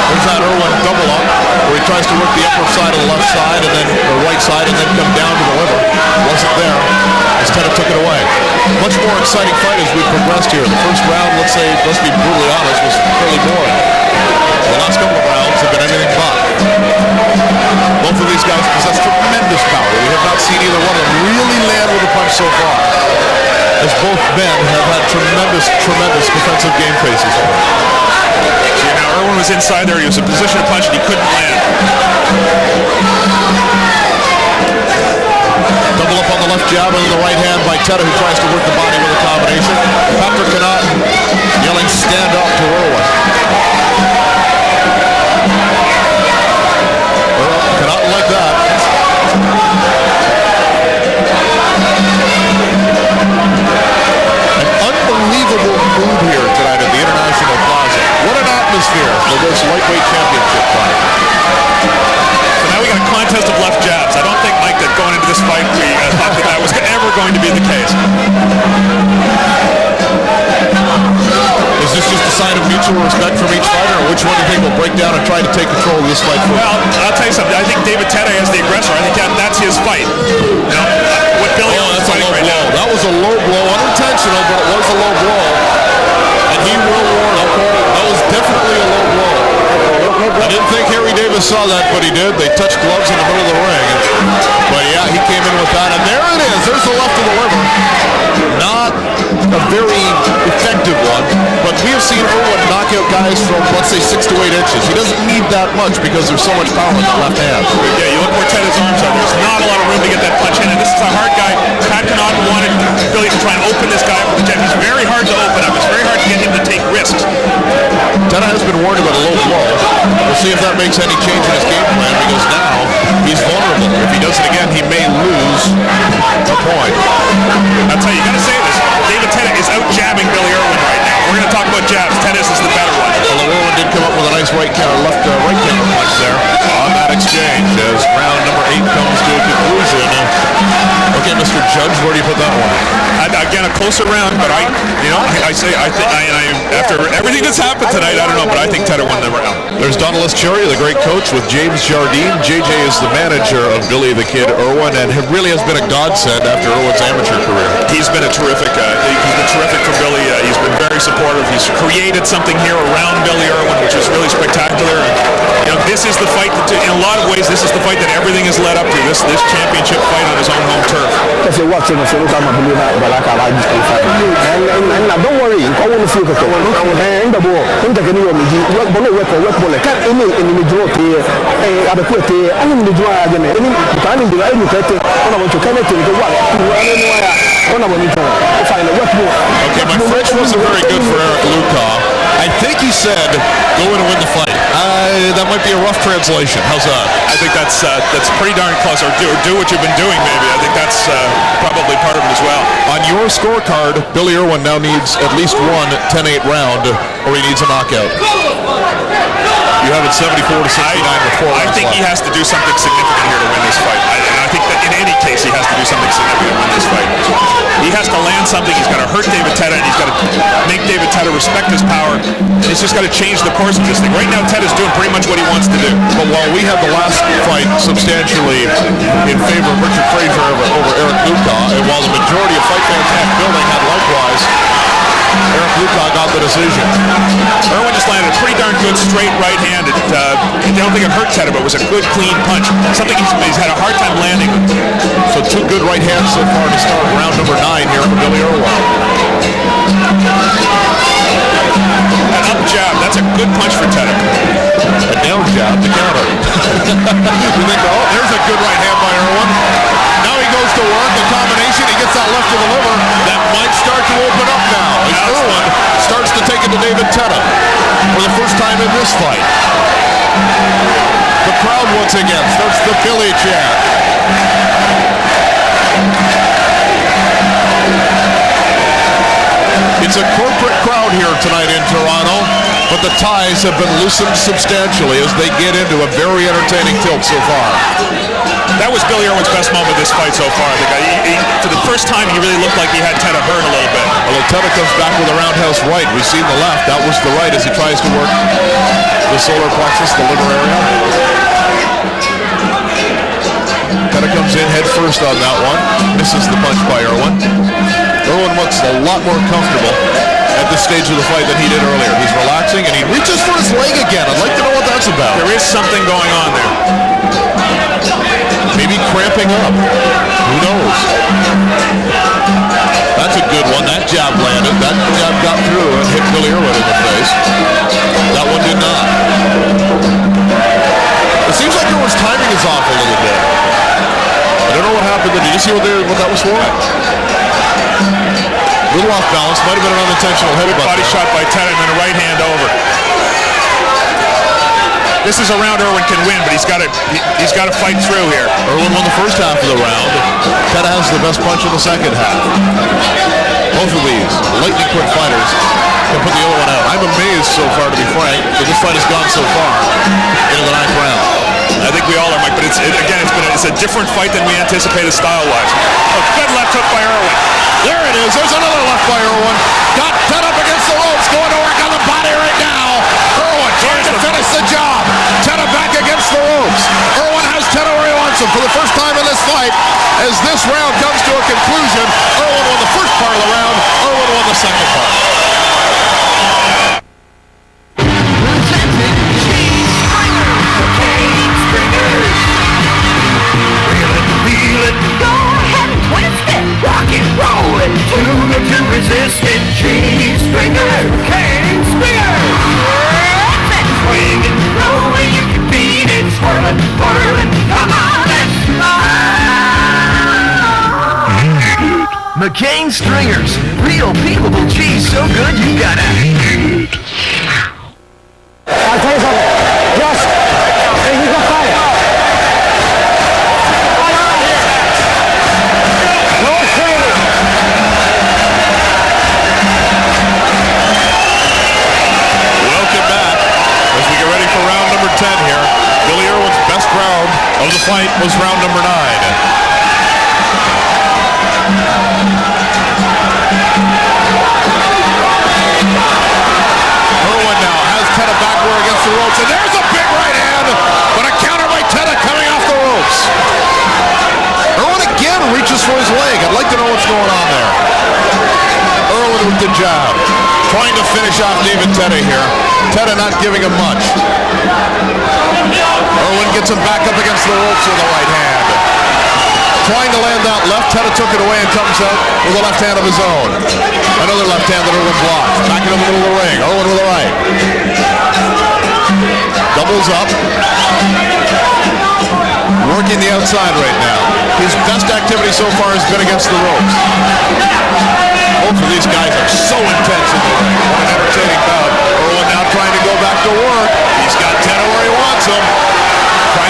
There's that Irwin double up, where he tries to work the upper side of the left side, and then the right side, and then come down to the liver. Wasn't there, as Tettah took it away. Much more exciting fight as we progressed here. The first round, let's be brutally honest, was fairly boring. The last couple of rounds have been anything but. Both of these guys possess tremendous power. We have not seen either one of them really land with a punch so far, as both men have had tremendous defensive game faces. See, now Irwin was inside there. He was in position to punch, and he couldn't land. Double up on the left jab and the right hand by Tettah, who tries to work the body with a combination. Patrick Connaught yelling, stand up to Irwin. Connaught like that. An unbelievable mood here tonight at the International Plaza. What an atmosphere for this lightweight championship fight. So now we got a contest of left jabs. I don't think, Mike, that going into this fight we thought that was ever going to be the case. Is this just a sign of mutual respect from each fighter, or which one do you think will break down and try to take control of this fight? Well, I'll tell you something. I think David Tettah is the aggressor. I think that's his fight. You know, what Billy Irwin's fighting right now. That was a low blow, unintentional, but it was a low blow. And he will warn up. That was definitely a low blow. I didn't think Harry Davis saw that, but he did. They touched gloves in the middle of the ring. But yeah, he came in with that, and there it is. There's the left of the liver. Not a very effective one, but we have seen Irwin knock out guys from, let's say, 6 to 8 inches. He doesn't need that much because there's so much power in the left hand. Yeah, you look where Tettah's arms are. There's not a lot of room to get that punch in, and this is a hard guy. Pat Connaught wanted Billy to try and open this guy up with the jab. He's very hard to open up. It's very hard to get him to take risks. Tettah has been warned about a low blow. We'll see if that makes any change in his game plan, because now he's vulnerable. If he does it again, he may lose a point. I'll tell you, you got to say this. David Tettah is out jabbing Billy Irwin right now. We're going to talk about jabs. Tettah's is the better one. Although Irwin did come up with a nice right counter punch there on that exchange as round number 8 comes to a conclusion. Okay, Mr. Judge, where do you put that one? Again, a closer round, but after everything that's happened tonight, I don't know, but I think Tettah won the round. There's Donalis Cherry, the great coach, with James Jardine. JJ is the manager of Billy the Kid Irwin, and it really has been a godsend after Irwin's amateur career. He's been for Billy. He's been very supportive. He's created something here around Billy Irwin, which is really spectacular. And, this is the fight that, in a lot of ways, this is the fight that everything has led up to. This championship fight on his own home turf. Don't worry. Okay, my French wasn't very good for Eric Luka. I think he he said, go in and win the fight. That might be a rough translation. How's that? I think that's pretty darn close. Or do what you've been doing, maybe. I think that's probably part of it as well. On your scorecard, Billy Irwin now needs at least one 10-8 round, or he needs a knockout. You have it 74-69 with 4 rounds I think he left. has to do something significant here to win this fight. And I think that in any case, he has to do something significant to win this fight. He has to land something. He's got to hurt David Tettah, and he's got to make David Tettah respect his power. And he's just got to change the course of this thing. Right now, Tettah's doing pretty much what he wants to do. But while we had the last fight substantially in favor of Richard Frazier over Eric Luka, and while the majority of fight fans at building had likewise, Eric Luka got the decision. Irwin just landed a pretty darn good straight right-handed. I don't think it hurt Tettah, but it was a good, clean punch. Something he's had a hard time landing. So 2 good right hands so far to start round number 9 here for Billy Irwin. An up jab, that's a good punch for Tettah. A down jab to counter. You think, oh, there's a good right hand by Irwin. Now he goes to work, the combination, he gets that left to the liver. That might start to open up now. As Irwin starts to take it to David Tettah for the first time in this fight. The crowd once again starts the Billy chant. It's a corporate crowd here tonight in Toronto, but the ties have been loosened substantially as they get into a very entertaining tilt so far. That was Billy Irwin's best moment of this fight so far. For the first time, he really looked like he had Tettah hurt a little bit. Although Tettah comes back with a roundhouse right. We've seen the left. That was the right as he tries to work the solar plexus, the liver area. Tettah comes in head first on that one. Misses the punch by Irwin. Irwin looks a lot more comfortable at this stage of the fight than he did earlier. He's relaxing and he reaches for his leg again. I'd like to know what that's about. There is something going on there. Maybe cramping up. Who knows? That's a good one. That jab landed. That jab got through and hit Billy Irwin in the face. That one did not. It seems like Irwin's timing is off a little bit. I don't know what happened. Did you see what that was for? A little off balance. Might have been an unintentional headbutt. Body shot by Tettah and then a right hand over. This is a round Irwin can win, but he's got to fight through here. Irwin won the first half of the round. Tettah has the best punch in the second half. Both of these lightning quick fighters can put the other one out. I'm amazed so far, to be frank, that this fight has gone so far into the 9th round. I think we all are, Mike, but it's a different fight than we anticipated style-wise. A good left hook by Irwin. There it is. There's another left by Irwin. Got Tettah up against the ropes. Going to work on the body right now. Irwin trying to finish the job. Tettah back against the ropes. Irwin has Tettah where he wants him for the first time in this fight. As this round comes to a conclusion, Irwin won the first part of the round. Irwin won the second part. Rock and roll it, too good to resist it. G-Stringer, King Springer. Swinging, rolling, you can beat it. Swirling, whirling, come on and slide. McCain Stringers, real peelable cheese, so good you gotta eat it. I'll tell you something. Just, you can fight. Of the fight was round number 9. Irwin now has Tettah backward against the ropes, and there's a big right hand, but a counter by Tettah coming off the ropes. Irwin again reaches for his leg. I'd like to know what's going on there. Irwin with the jab, trying to finish off David Tettah here. Tettah not giving him much. Irwin gets him back up against the ropes with a right hand. Trying to land that left, Tettah took it away and comes out with a left hand of his own. Another left hand that Irwin blocked. Back into the middle of the ring. Irwin with a right. Doubles up. Working the outside right now. His best activity so far has been against the ropes. Both of these guys are so intense in the ring. What an entertaining bout. Irwin now trying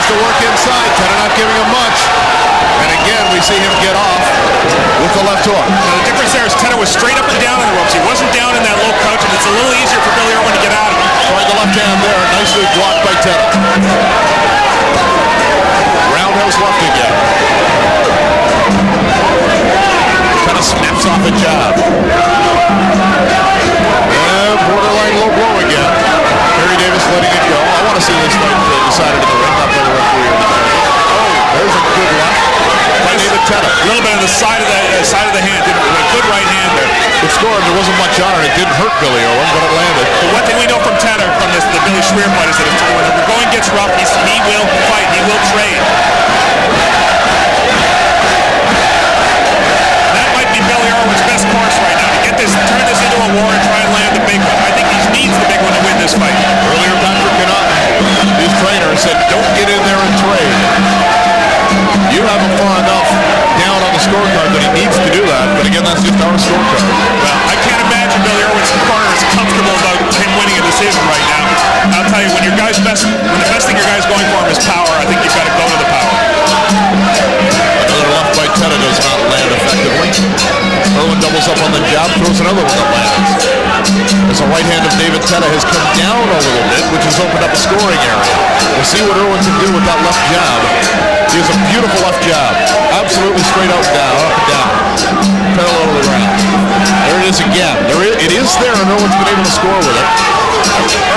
to work inside. Tettah not giving him much. And again, we see him get off with the left hook. Now, the difference there is Tettah was straight up and down on the ropes. He wasn't down in that low crouch, and it's a little easier for Billy Irwin to get out of it. Tried the left hand there. Nicely blocked by Tettah. Roundhouse left again. Tettah snaps off a jab. And borderline low blow again. Harry Davis letting it go. I want to see this fight decided in the ring, not by the referee or the judge. Oh, there's a good left by David Tettah. A little bit on the side of the hand. A good right hand there. It scored. There wasn't much on it. It didn't hurt Billy Irwin, but it landed. The one thing we know from Tettah, from the Billy Schweer fight, is that when the going gets rough, he will fight. He will trade. That might be Billy Irwin's best course right now, to turn this into a war and try and land the big one. I think he needs the big one to win this fight. Earlier, Patrick Connaughton, his trainer, said, don't get in there and trade. You have him far enough down on the scorecard that he needs to do that, but again, that's just our scorecard. Well, I can't imagine Billy Irwin's corner is comfortable about him winning a decision right now. I'll tell you, when the best thing your guy's going for him is power, I think you've got to go to the power. Another left by Tettah does not land effectively. Irwin doubles up on the jab, throws another one that lands. As the right hand of David Tettah has come down a little bit, which has opened up a scoring area. We'll see what Irwin can do with that left jab. He has a beautiful left jab. Absolutely straight out and down, up and down. Parallel to the ground. There it is again. It is there, and Irwin's been able to score with it.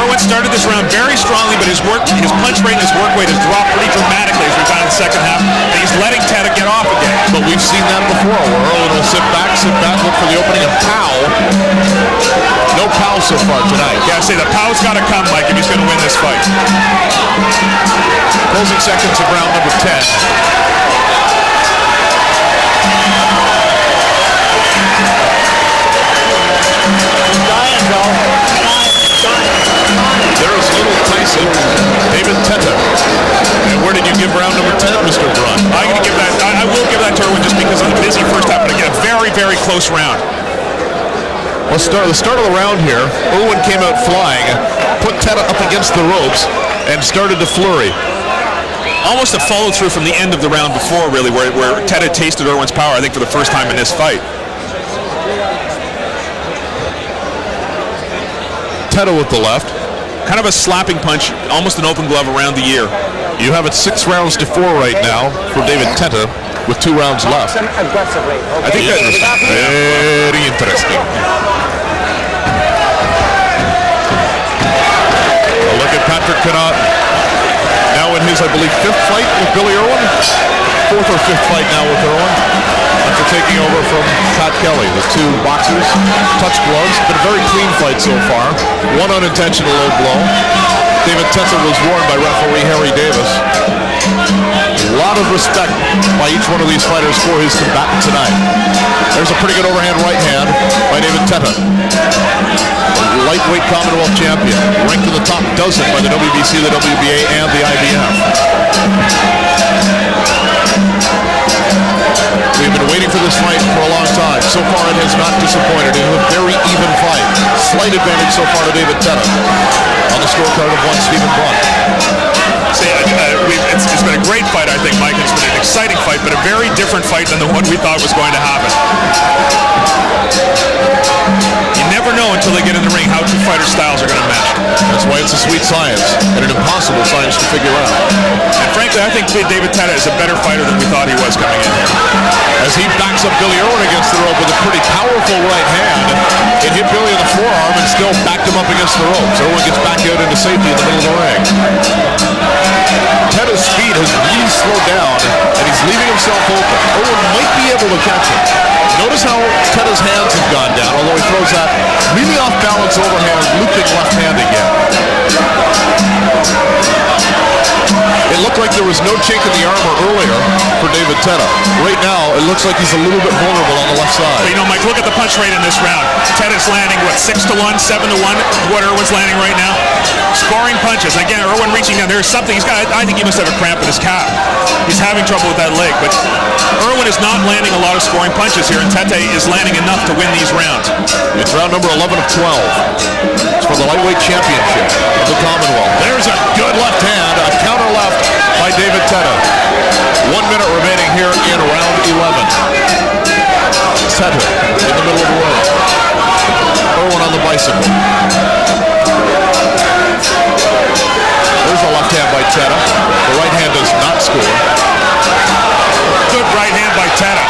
Irwin started this round very strongly, but his punch rate and his work rate has dropped pretty dramatically as we've gone in the second half, and he's letting Tettah get off again. But we've seen that before, where Irwin will sit back, look for the opening, and pow. No pow so far tonight. Yeah, I say the pow's got to come, Mike, if he's going to win this fight. Closing seconds of round number 10. There's little Tyson, David Tettah. And where did you give round number 10, Mr. Brun? I will give that to Irwin just because I'm busy first half, but again, a very, very close round. The start of the round here, Irwin came out flying, put Tettah up against the ropes, and started to flurry. Almost a follow-through from the end of the round before, really, where Tettah tasted Irwin's power, I think, for the first time in this fight. Tettah with the left. Kind of a slapping punch, almost an open glove around the ear. You have it 6 rounds to 4 right now for David Tettah with 2 rounds left. I think that's very interesting. A look at Patrick Connaughton. Now in his, I believe, 5th fight with Billy Irwin. 4th or 5th fight now with Irwin. After taking over from Pat Kelly, the 2 boxers touched gloves. Been a very clean fight so far. 1 unintentional low blow. David Tettah was warned by referee Harry Davis. A lot of respect by each one of these fighters for his combatant tonight. There's a pretty good overhand right hand by David Tettah. Lightweight Commonwealth champion, ranked in the top dozen by the WBC, the WBA, and the IBF. We've been waiting for this fight for a long time. So far it has not disappointed. It is a very even fight. Slight advantage so far to David Tettah. On the scorecard of 1, Stephen Blunt. It's been a great fight, I think, Mike. It's been an exciting fight, but a very different fight than the one we thought was going to happen. You never know until they get in the ring how 2 fighters' styles are going to mesh. That's why it's a sweet science and an impossible science to figure out. And frankly, I think David Tettah is a better fighter than we thought he was coming in. As he backs up Billy Irwin against the rope with a pretty powerful right hand. It hit Billy in the forearm and still backed him up against the ropes. Irwin gets back out into safety in the middle of the ring. Tettah's speed has really slowed down, and he's leaving himself open. Irwin might be able to catch him. Notice how Tettah's hands have gone down, although he throws that really off-balance overhand, looping left hand again. It looked like there was no chink in the armor earlier for David Tettah. Right now, it looks like he's a little bit vulnerable on the left side. But, Mike, look at the punch rate in this round. Tettah's landing, 6-1, 7-1, what Irwin's landing right now. Scoring punches. Again, Irwin reaching down. There's something. I think he must have a cramp in his calf. He's having trouble with that leg. But Irwin is not landing a lot of scoring punches here, and Tettah is landing enough to win these rounds. It's round number 11 of 12. It's for the lightweight championship of the Commonwealth. There's a good left hand, a counter left by David Tettah. 1 minute remaining here in round 11. Tettah in the middle of the ring. Irwin on the bicycle. There's a left hand by Tettah. The right hand does not score. Good right hand by Tettah.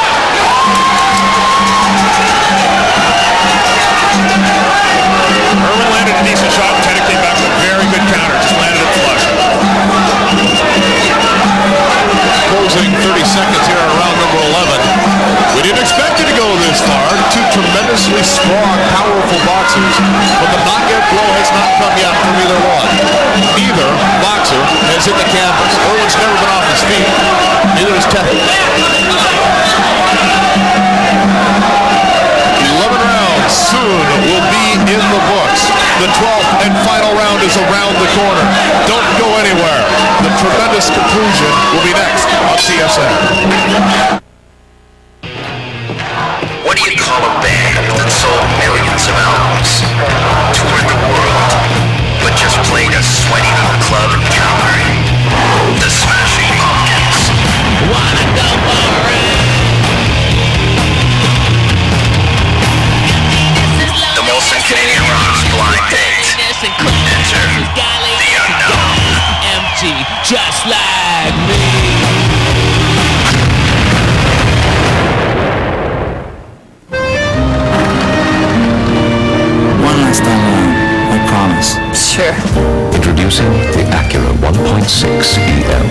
Irwin landed a decent shot. Tettah came back with a very good counter. Just landed it flush. Closing 30 seconds here in round number 11. We didn't expect it to go this far. Two tremendously strong, powerful boxers. But the knockout blow has not come yet from either one. Neither boxer has hit the canvas. Irwin's never been off his feet. Neither has Tettah. 11 rounds soon will be in the books. The 12th and final round is around the corner. Don't go anywhere. The tremendous conclusion will be next on TSN. What do you call a band that sold millions of albums, toured the world, but just played a sweaty little club in Calgary? The Smashing Pumpkins. Wanna go for it? The Molson Canadian Rock's blind date. Enter the unknown. Empty, just like me. One last time around, I promise. Sure. Introducing the Acura 1.6 EL.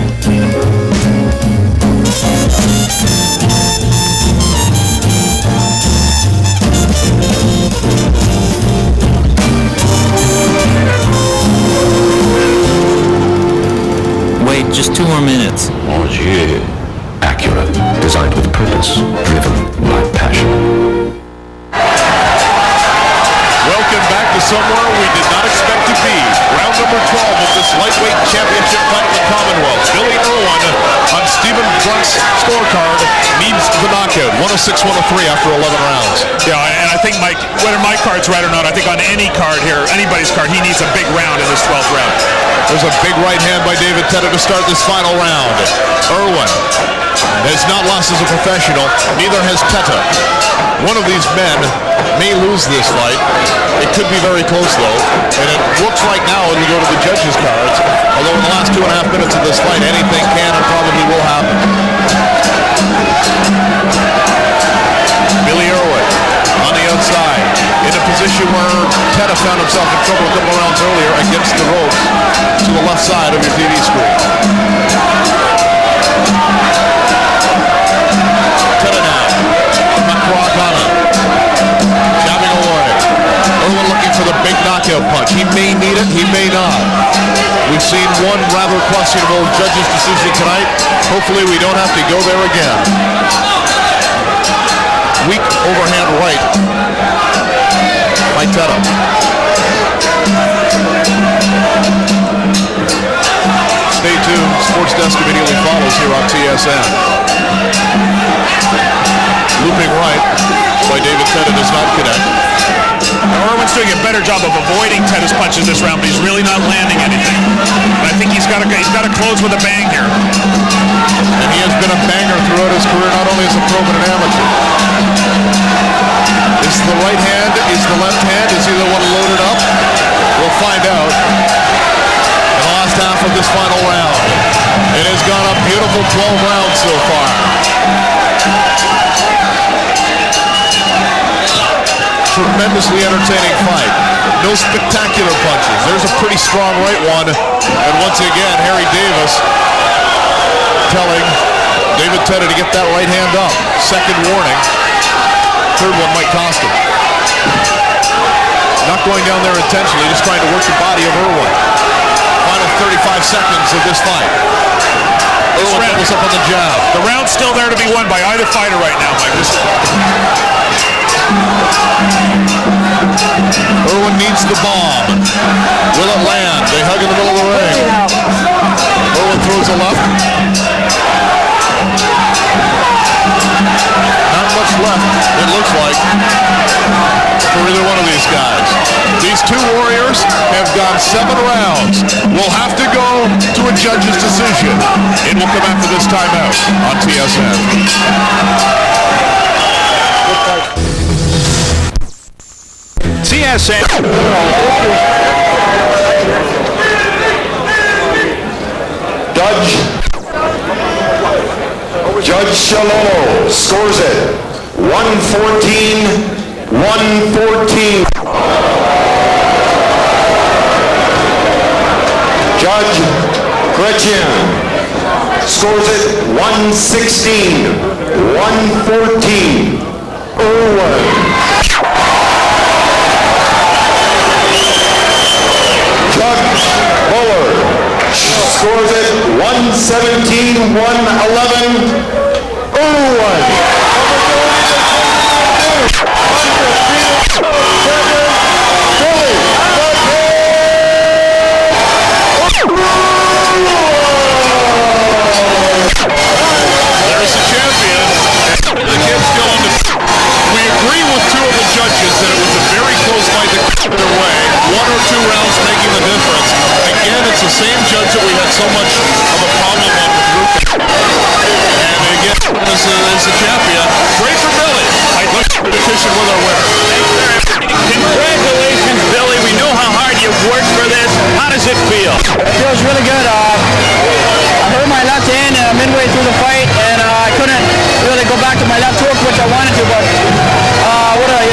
Wait, just 2 more minutes. Oh yeah. Acura, designed with purpose, driven by passion. Welcome back to somewhere we did not expect to be. Round number 12 of this lightweight championship fight in the Commonwealth. Billy Irwin on Stephen Brunt's scorecard needs the knockout. 106-103 after 11 rounds. Yeah, and I think whether my card's right or not, I think on any card here, anybody's card, he needs a big round in this 12th round. There's a big right hand by David Tettah to start this final round. Irwin has not lost as a professional. Neither has Tettah. One of these men may lose this fight. It could be very close, though. And it looks like now when we go to the judges' cards, although in the last 2.5 minutes of this fight, anything can and probably will happen. Billy Irwin on the outside, in a position where Tettah found himself in trouble a couple rounds earlier against the ropes, to the left side of your TV screen. Tettah now, McCrock on him, jabbing away. Irwin looking for the big knockout punch. He may need it, he may not. We've seen one rather questionable judge's decision tonight. Hopefully we don't have to go there again. Weak overhand right by Tettah. Stay tuned. Sports Desk immediately follows here on TSN. Looping right by David Tettah does not connect. Now, Irwin's doing a better job of avoiding Tettah's punches this round, but he's really not landing anything. And I think he's got to close with a bang here. And he has been a banger throughout his career, not only as a pro but an amateur. Is the right hand, is the left hand, is either one loaded up? We'll find out in the last half of this final round. It has gone a beautiful 12 rounds so far. Tremendously entertaining fight. No spectacular punches. There's a pretty strong right one. And once again, Harry Davis telling David Tettah to get that right hand up. Second warning. Third one might cost him. Not going down there intentionally, just trying to work the body of Irwin. Final 35 seconds of this fight. Irwin doubles up on the jab. The round's still there to be won by either fighter right now, Mike. Irwin needs the bomb. Will it land? They hug in the middle of the ring. Irwin throws a left. Not much left, it looks like, for either one of these guys. These two warriors have gone 7 rounds. We'll have to go to a judge's decision. It will come after this timeout on TSN. TSN. Judge Shalom scores it 114. Judge Gretchen scores it 116. 114. Irwin. Judge Bullard scores it 117, 111. Irwin. There's the champion. The kid's still on the... We agree with 2 of the judges that it was a very close fight that went their way. 1 or 2 rounds making the difference. Again, it's the same judge that we had so much of a problem on with Luke. And again, as the champion, great for Billy. Let's competition with our winner. Congratulations, Billy. We know how hard you've worked for this. How does it feel? It feels really good. I hurt my left hand midway through the fight, and I couldn't really go back to my left hook, which I wanted to, but he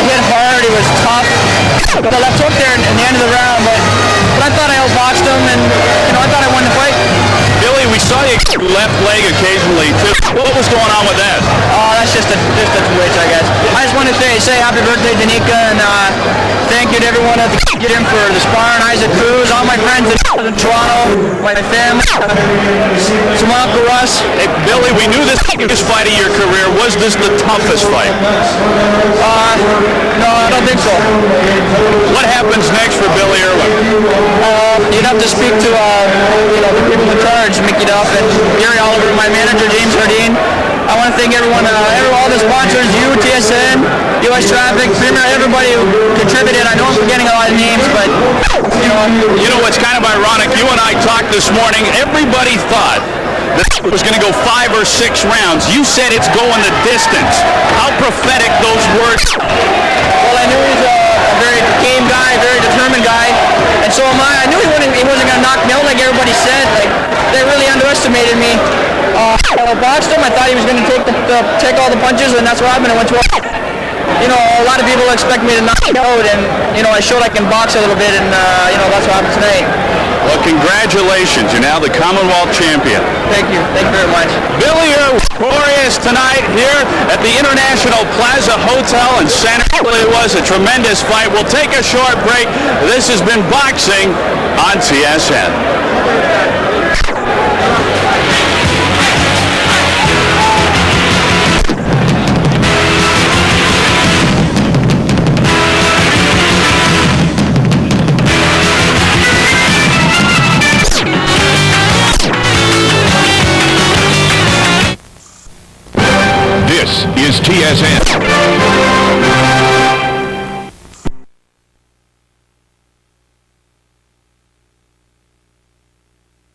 hit hard. He was tough. But the left hook there in the end of the round, but I thought I outboxed him, and I thought I won the fight. Billy, we saw you left leg occasionally too. What was going on with that? That's just a twitch, I guess. I just want to say happy birthday to Nika, and thank you to everyone at the gym for the sparring, Isaac Cruz, all my friends in Toronto, my family, Samarco Russ. Hey, Billy, we knew this fight of your career. Was this the toughest fight? No, I don't think so. What happens next for Billy Irwin? You'd have to speak to the people in charge, Mickey Duff and Gary Oliver, my manager, James Hardine. I want to thank everyone, all the sponsors, you, TSN, US Traffic, Premier, everybody who contributed. I know I'm forgetting a lot of names, but You know what's kind of ironic? You and I talked this morning. Everybody thought that it was going to go 5 or 6 rounds. You said it's going the distance. How prophetic those words. Well, I knew he was a very game guy, very determined guy, and so am I. I knew he wasn't going to knock me out like everybody said. Like, they really underestimated me. I boxed him. I thought he was going to take all the punches, and that's what happened. I went to a lot of people expect me to knock him out, and I showed I can box a little bit, and that's what happened tonight. Well, congratulations. You're now the Commonwealth champion. Thank you very much. Billy Irwin, victorious tonight here at the International Plaza Hotel in Santa Cruz. It was a tremendous fight. We'll take a short break. This has been Boxing on TSN. This is TSN.